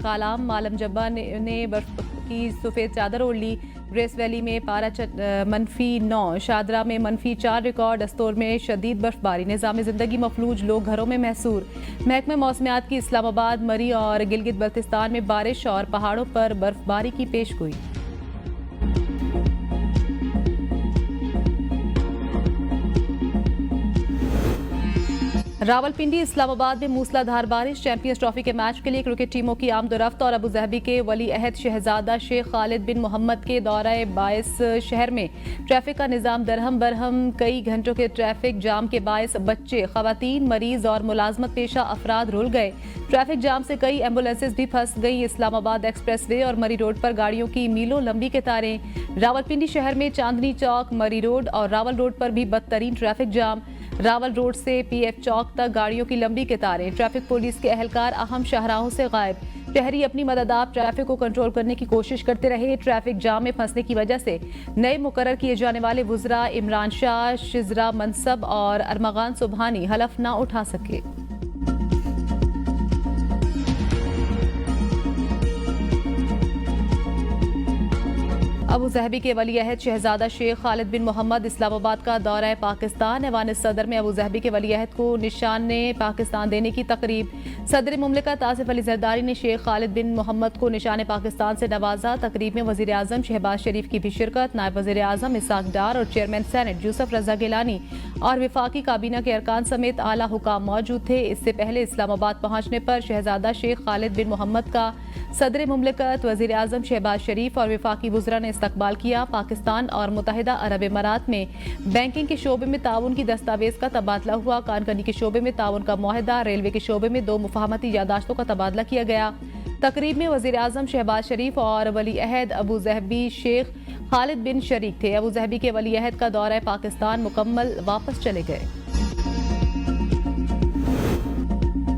कालाम मालम जब्बा ने बर्फ की सफेद चादर ओढ़ ली। ग्रेस वैली में पारा -9, शादरा में -4 रिकॉर्ड। अस्तोर में शदीद बर्फबारी। निज़ाम जिंदगी मफलूज, लोग घरों में महसूर। महकमे मौसमियात की इस्लामाबाद, मरी और गिलगित बल्तिस्तान में बारिश और पहाड़ों पर बर्फबारी की पेशगोई। रावलपिंडी इस्लामाबाद में मूसलाधार बारिश। चैंपियंस ट्रॉफी के मैच के लिए क्रिकेट टीमों की आमदोरफ्त और अबू धाबी के वली अहद शहजादा शेख खालिद बिन मोहम्मद के दौरे बायस शहर में ट्रैफिक का निज़ाम दरहम बरहम। कई घंटों के ट्रैफिक जाम के बायस बच्चे, खवातीन, मरीज और मुलाजमत पेशा अफराद रुल गए। ट्रैफिक जाम से कई एम्बुलेंसेज भी फंस गई। इस्लामाबाद एक्सप्रेस वे और मरी रोड पर गाड़ियों की मीलों लंबी कतारें। रावलपिंडी शहर में चांदनी चौक, मरी रोड और रावल रोड पर भी बदतरीन ट्रैफिक जाम। रावल रोड से पीएफ चौक तक गाड़ियों की लंबी कतारें। ट्रैफिक पुलिस के एहलकार अहम शाहराहों से गायब। शहरी अपनी मददाब ट्रैफिक को कंट्रोल करने की कोशिश करते रहे। ट्रैफिक जाम में फंसने की वजह से नए मुकर्रर किए जाने वाले वुज़रा इमरान शाह, शिजरा मनसब और अरमगान सुबहानी हलफ ना उठा सके। अबू धाबी के वली अहद शहजादा शेख खालिद बिन मोहम्मद इस्लामाबाद का दौरा पाकिस्तान। ऐवान सदर में अबू धाबी के वली अहद को निशान पाकिस्तान देने की तकरीब। सदर मुमलिकत आसिफ अली जरदारी ने शेख खालिद बिन मोहम्मद को निशान पाकिस्तान से नवाजा। तकरीब में वज़ीर आज़म शहबाज शरीफ की भी शिरकत। नायब वज़ीर आज़म इसाक डार और चेयरमैन सेनेट यूसुफ रजा गिलानी और विफाकी काबीना के अरकान समेत आला हुकाम मौजूद थे। इससे पहले इस्लामाबाद पहुंचने पर शहजादा शेख खालिद बिन मोहम्मद का सदर मुमलिकत, वज़ीर आज़म शहबाज शरीफ और विफाकी वुज़रा ने इस्तकबाल किया। पाकिस्तान और मुत्तहिदा अरब इमारात में बैंकिंग के शोबे में ताउन की दस्तावेज का तबादला हुआ। कानकनी के शोबे में ताउन का मुआहदा। रेलवे के शोबे में 2 मुफाहमती यादाश्तों का तबादला किया गया। तकरीब में वज़ीर आज़म शहबाज शरीफ और वली अहद अबू धाबी शेख खालिद बिन शरीक थे। अबू धाबी के वली अहद का दौरा पाकिस्तान मुकम्मल, वापस चले गए।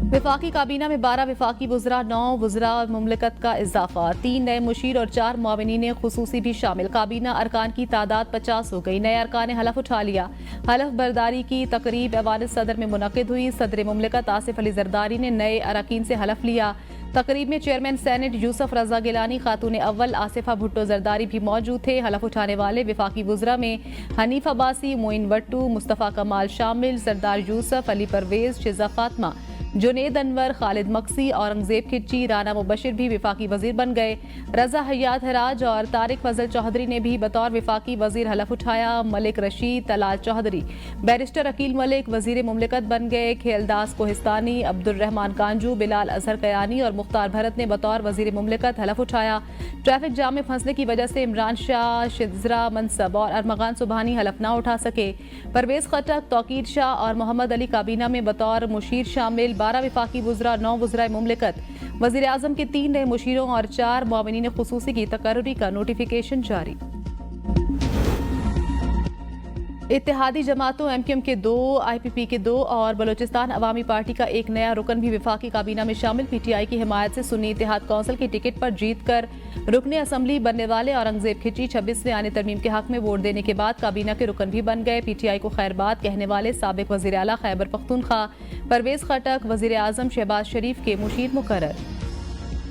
विफाकी काबीना में 12 विफाकी वुज़रा, 9 वुज़रा मुमलिकत का इजाफा। 3 नए मुशीर और 4 मुआविनीन खुसूसी भी शामिल। काबीना अरकान की तादाद 50 हो गई। नए अरकान ने हलफ उठा लिया। हलफ बर्दारी की तकरीब ऐवान सदर में मुनक़िद हुई। सदर मुमलिकत आसिफ अली जरदारी ने नए अरकान से हलफ लिया। तकरीब में चेयरमैन सेनेट यूसुफ रजा गिलानी, खातून अव्वल आसिफा भुट्टो जरदारी भी मौजूद थे। हलफ उठाने वाले विफाकी वुज़रा में हनीफ अब्बासी, मोइन वट्टू, मुस्तफ़ा कमाल शामिल। सरदार यूसुफ, अली परवेज, शिज़ा फातिमा, जुनेद अनवर, खालिद मक्सी, औरंगजेब खिच्ची, राना मुबशिर भी विफाकी वजीर बन गए। रजा हयात हराज और तारिक फजल चौधरी ने भी बतौर विफाकी वजीर हलफ उठाया। मलिक रशीद, तलाल चौधरी, बैरिस्टर अकील मलिक वजीर मुमलिकत बन गए। खेलदास कोहिस्तानी, अब्दुर्रहमान कांजू, बिलाल अजहर कयानी और मुख्तार भरत ने बतौर वजीर मुमलिकत हलफ उठाया। ट्रैफिक जाम में फंसने की वजह से इमरान शाह, शिजरा मनसब और अरमगान सुबहानी हलफ ना उठा सके। परवेज खटक, तौकीर शाह और मोहम्मद अली काबीना में बतौर मुशीर शामिल। 12 विफाकी वुज़रा, 9 वुज़रा मुमलिकत। वज़ीर आज़म के 3 नए मुशीरों और 4 मुआविनीन खुसूसी की तकर्री का नोटिफिकेशन जारी। इत्तेहादी जमातों MQM के 2, IPP के 2 और बलोचिस्तान अवामी पार्टी का एक नया रुकन भी विफाकी काबीना में शामिल। PTI की हिमायत से सुन्नी इत्तेहाद कौंसिल की टिकट पर जीत कर रुकने असम्बली बनने वाले औरंगजेब खिची 26वें आने तरमीम के हक में वोट देने के बाद काबीना के रुकन भी बन गए। PTI को खैरबाद कहने वाले साबिक वज़ीर आला खैबर पख्तूनख्वा परवेज खटक वज़ीर आज़म शहबाज शरीफ के मुशीर मुकर्रर।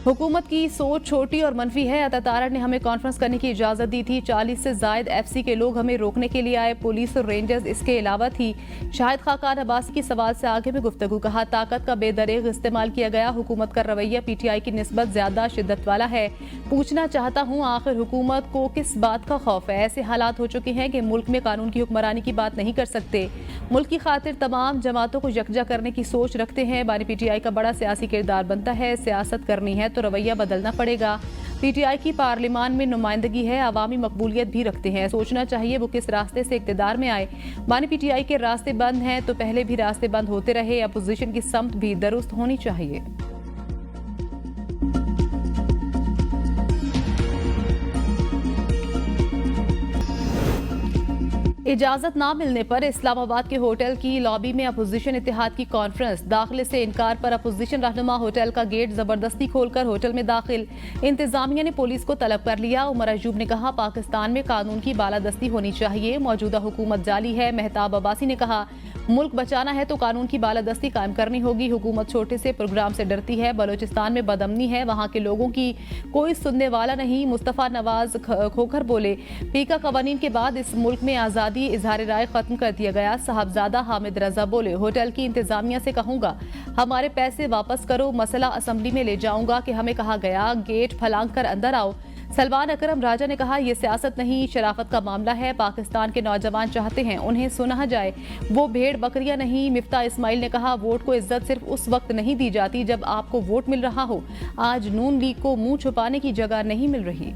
हुकूमत की सोच छोटी और मनफी है। अतातारा ने हमें कॉन्फ्रेंस करने की इजाज़त दी थी। 40 से ज़ायद FC के लोग हमें रोकने के लिए आए। पुलिस और रेंजर्स इसके अलावा थी। शाहिद खाकान अब्बासी की सवाल से आगे में गुफ्तगू। कहा, ताकत का बेदरेग इस्तेमाल किया गया। हुकूमत का रवैया PTI की निस्बत ज़्यादा शिद्दत वाला है। पूछना चाहता हूँ, आखिर हुकूमत को किस बात का खौफ है? ऐसे हालात हो चुके हैं कि मुल्क में कानून की हुक्मरानी की बात नहीं कर सकते। मुल्क की खातिर तमाम जमातों को यकजा करने की सोच रखते हैं। बानी PTI का बड़ा सियासी किरदार बनता है। सियासत करनी है तो रवैया बदलना पड़ेगा। PTI की पार्लिमान में नुमाइंदगी है, अवामी मकबूलियत भी रखते हैं। सोचना चाहिए वो किस रास्ते से इक़्तिदार में आए। बानी PTI के रास्ते बंद हैं तो पहले भी रास्ते बंद होते रहे। अपोजिशन की समत भी दुरुस्त होनी चाहिए। इजाजत ना मिलने पर इस्लामाबाद के होटल की लॉबी में अपोजिशन इत्तेहाद की कॉन्फ्रेंस। दाखिले से इनकार पर अपोजिशन रहनुमा होटल का गेट जबरदस्ती खोलकर होटल में दाखिल। इंतजामिया ने पुलिस को तलब कर लिया। उमर अयूब ने कहा पाकिस्तान में कानून की बालादस्ती होनी चाहिए, मौजूदा हुकूमत जाली है। मेहताब अब्बासी ने कहा मुल्क बचाना है तो कानून की बालादस्ती कायम करनी होगी। हुकूमत छोटे से प्रोग्राम से डरती है। बलोचिस्तान में बदअमनी है, वहाँ के लोगों की कोई सुनने वाला नहीं। मुस्तफ़ा नवाज खोखर बोले पीका कवानीन के बाद इस मुल्क में आज़ादी इजहार राय खत्म कर दिया गया। साहबजादा हामिद रजा बोले होटल की इंतजामिया से कहूँगा हमारे पैसे वापस करो, मसला असम्बली में ले जाऊँगा कि हमें कहा गया गेट फलांग कर अंदर आओ। सलमान अकरम राजा ने कहा यह सियासत नहीं, शराफत का मामला है। पाकिस्तान के नौजवान चाहते हैं उन्हें सुना जाए, वो भेड़ बकरियां नहीं। मिफ्ता इस्माइल ने कहा वोट को इज्जत सिर्फ उस वक्त नहीं दी जाती जब आपको वोट मिल रहा हो। आज नून लीग को मुंह छुपाने की जगह नहीं मिल रही।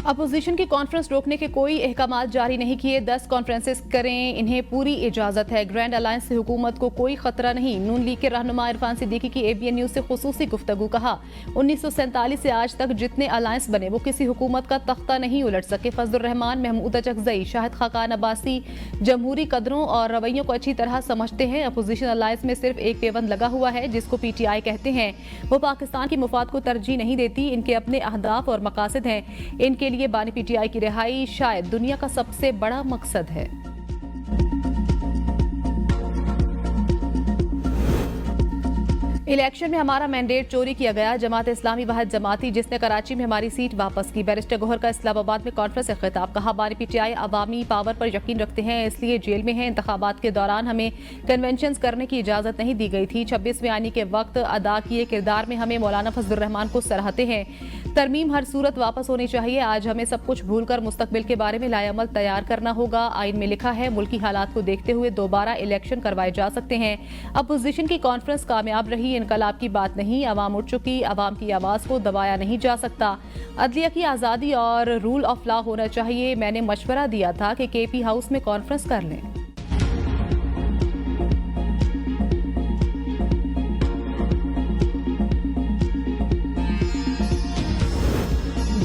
अपोजिशन की कॉन्फ्रेंस रोकने के कोई अहकामात जारी नहीं किए। 10 कॉन्फ्रेंसेस करें, इन्हें पूरी इजाजत है। ग्रैंड अलायंस से हुकूमत को कोई खतरा नहीं। नून लीग के रहनुमा इरफान सिद्दीकी की ABN न्यूज से खुसूसी गुफ्तगू। कहा 1947 से आज तक जितने अलायंस बने वो किसी हुकूमत का तख्ता नहीं उलट सके। फजलुर रहमान, महमूद अचकजई, शाहिद खाकान अब्बासी जमहूरी कदरों और रवैयों को अच्छी तरह समझते हैं। अपोजिशन अलायंस में सिर्फ एक पेबंद लगा हुआ है जिसको PTI कहते हैं। वो पाकिस्तान की मुफाद को तरजीह नहीं देती। इनके अपने अहदाफ और मकासद हैं। इनके लिए बानी PTI की रिहाई शायद दुनिया का सबसे बड़ा मकसद है। इलेक्शन में हमारा मैंडेट चोरी किया गया। जमात इस्लामी वहद जमाती जिसने कराची में हमारी सीट वापस की। बैरिस्टर गौहर का इस्लामाबाद में कॉन्फ्रेंस से खिताब। कहा बानी PTI अवामी पावर पर यकीन रखते हैं इसलिए जेल में हैं। इंतखाबात के दौरान हमें कन्वेंशन करने की इजाजत नहीं दी गई थी। 26वें आनी के वक्त अदा किए किरदार में हमें मौलाना फजलुर रहमान को सराहते हैं। तरमीम हर सूरत वापस होनी चाहिए। आज हमें सब कुछ भूलकर मुस्तकबिल के बारे में लाएअमल तैयार करना होगा। आइन में लिखा है मुल्की हालात को देखते हुए दोबारा इलेक्शन करवाए जा सकते हैं। अपोजिशन की कॉन्फ्रेंस कामयाब रही। इनकलाब की बात नहीं, अवाम उठ चुकी। अवाम की आवाज को दबाया नहीं जा सकता। अदलिया की आज़ादी और रूल ऑफ लॉ होना चाहिए। मैंने मशवरा दिया था कि KP हाउस में कॉन्फ्रेंस कर लें।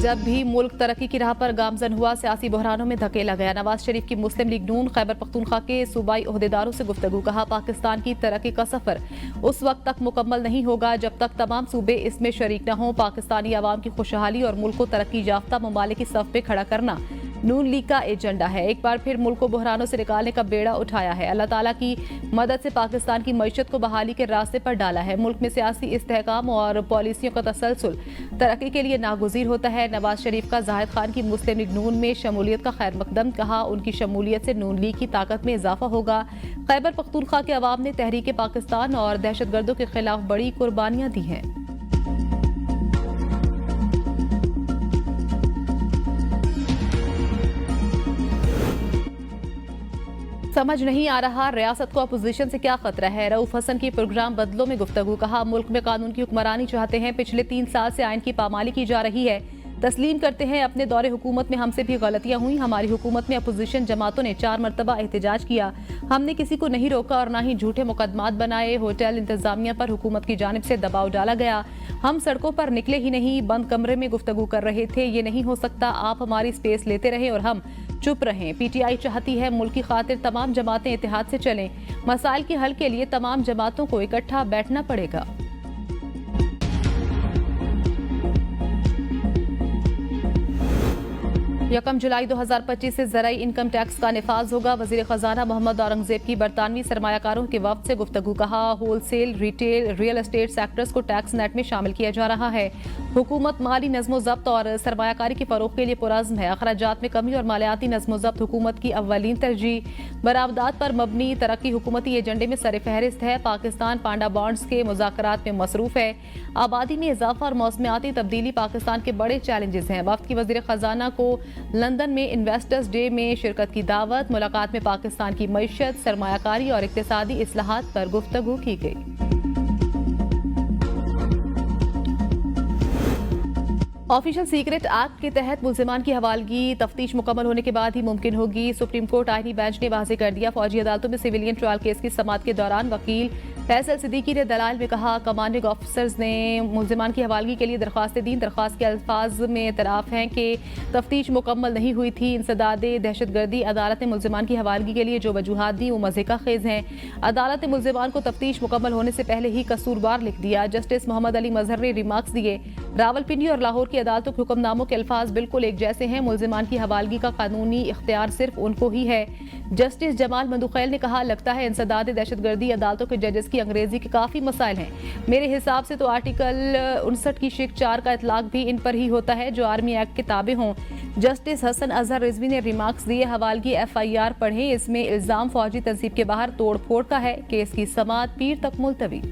जब भी मुल्क तरक्की की राह पर गामजन हुआ सियासी बहरानों में धकेला गया। नवाज शरीफ की मुस्लिम लीग नून खैबर पख्तूनख्वा के सूबाई ओहदेदारों से गुफ्तगू। कहा पाकिस्तान की तरक्की का सफर उस वक्त तक मुकम्मल नहीं होगा जब तक तमाम सूबे इसमें शरीक न हों। पाकिस्तानी आवाम की खुशहाली और मुल्क को तरक्की याफ्ता ममालिक की सफ पे खड़ा करना नून लीग का एजेंडा है। एक बार फिर मुल्क को बहरानों से निकालने का बेड़ा उठाया है। अल्लाह ताला की मदद से पाकिस्तान की मईशत को बहाली के रास्ते पर डाला है। मुल्क में सियासी इस्तेहकाम और पॉलिसियों का तसलसल तरक्की के लिए नागुज़ीर होता है। नवाज शरीफ का जाहिद खान की मुस्लिम लीग नून में शमूलियत का खैर मकदम। कहा उनकी शमूलियत से नून लीग की ताकत में इजाफा होगा। खैबर पख्तूनख्वा के अवाम ने तहरीक पाकिस्तान और दहशतगर्दों के खिलाफ बड़ी कुर्बानियां दी हैं। समझ नहीं आ रहा रियासत को अपोजिशन से क्या खतरा है। रऊफ हसन की प्रोग्राम बदलों में गुफ्तगू। कहा मुल्क में कानून की हुक्मरानी चाहते हैं। पिछले 3 साल से आइन की पामाली की जा रही है। तस्लीम करते हैं अपने दौरे हुकूमत में हमसे भी गलतियां हुई। हमारी हुकूमत में अपोजिशन जमातों ने 4 मरतबा एहतजाज किया। हमने किसी को नहीं रोका और न ही झूठे मुकदमात बनाए। होटल इंतजामिया पर हुकूमत की जानिब से दबाव डाला गया। हम सड़कों पर निकले ही नहीं, बंद कमरे में गुफ्तगू कर रहे थे। ये नहीं हो सकता, आप हमारी स्पेस लेते रहे और हम चुप रहें। PTI चाहती है मुल्क की खातिर तमाम जमातें इत्तेहाद से चलें। मसाइल के हल के लिए तमाम जमातों को इकट्ठा बैठना पड़ेगा। 1 जुलाई 2025 से ज़राई इनकम टैक्स का निफाज होगा। वज़ीर ख़जाना मोहम्मद औरंगज़ेब की बरतानवी सरमायाकारों के वफ़द से गुफ्तगू। कहा wholesale, retail, real estate sectors को टैक्स नेट में शामिल किया जा रहा है। हुकूमत माली नज़्म ज़ब्त और सरमायाकारी की फ़रोग़ के लिए पुरज़्म है। अखराजात में कमी और मालियाती नज़्म ज़ब्त हुकूमत की अव्वलीन तरजीह। बरामदात पर मबनी तरक्की हुकूमती एजेंडे में सर फहरिस्त है। पाकिस्तान पांडा बॉन्ड्स के मुज़ाकरात में मसरूफ़ है। आबादी में इजाफा और मौसमियाती तब्दीली पाकिस्तान के बड़े चैलेंजेस हैं। वफ़द की वज़ीर ख़जाना को लंदन में इन्वेस्टर्स डे में शिरकत की दावत। मुलाकात में पाकिस्तान की मईशत, सरमायाकारी और इक़्तिसादी इस्लाहात पर गुफ्तगू की गई। ऑफिशियल सीक्रेट एक्ट के तहत मुल्जिमान की हवालगी तफ्तीश मुकम्मल होने के बाद ही मुमकिन होगी। सुप्रीम कोर्ट आईनी बेंच ने वाज़ेह कर दिया। फौजी अदालतों में सिविलियन ट्रायल केस की समाअत के दौरान वकील फैसल सिद्दीकी ने दलाइल में कहा, कमांडिंग ऑफिसर्स ने मुल्जिमान की हवालगी के लिए दरख्वास्तें दी। दरख्वास्त के अल्फाज में एतराफ़ हैं कि तफ्तीश मुकम्मल नहीं हुई थी। इंसदाद दहशतगर्दी अदालत ने मुल्जिमान की हवालगी के लिए जो वजूहात दी वो मज़े का खेज़ हैं। अदालत ने मुल्जिमान को तफ्तीश मुकम्मल होने से पहले ही कसूरवार लिख दिया। जस्टिस मोहम्मद अली मजहर ने रिमार्क्स दिए, रावलपिंडी और लाहौर की अदालतों के हुक्मनामों के अल्फाज बिल्कुल एक जैसे हैं। मुल्जिमान की हवालगी का कानूनी इख्तियार सिर्फ उनको ही है। जस्टिस जमाल मंदुखैल ने कहा, लगता है इंसदाद दहशतगर्दी अदालतों के जजेस की अंग्रेजी के काफ़ी मसाइल हैं। मेरे हिसाब से तो आर्टिकल 59 की शिक 4 का इतलाक भी इन पर ही होता है जो आर्मी एक्ट के ताबे हों। जस्टिस हसन अजहर रिजवी ने रिमार्क्स दिए, हवालगी FIR पढ़ें, इसमें इल्ज़ाम फौजी तंसीब के बाहर तोड़ फोड़ का है। केस की समाअत पीर तक मुलतवी।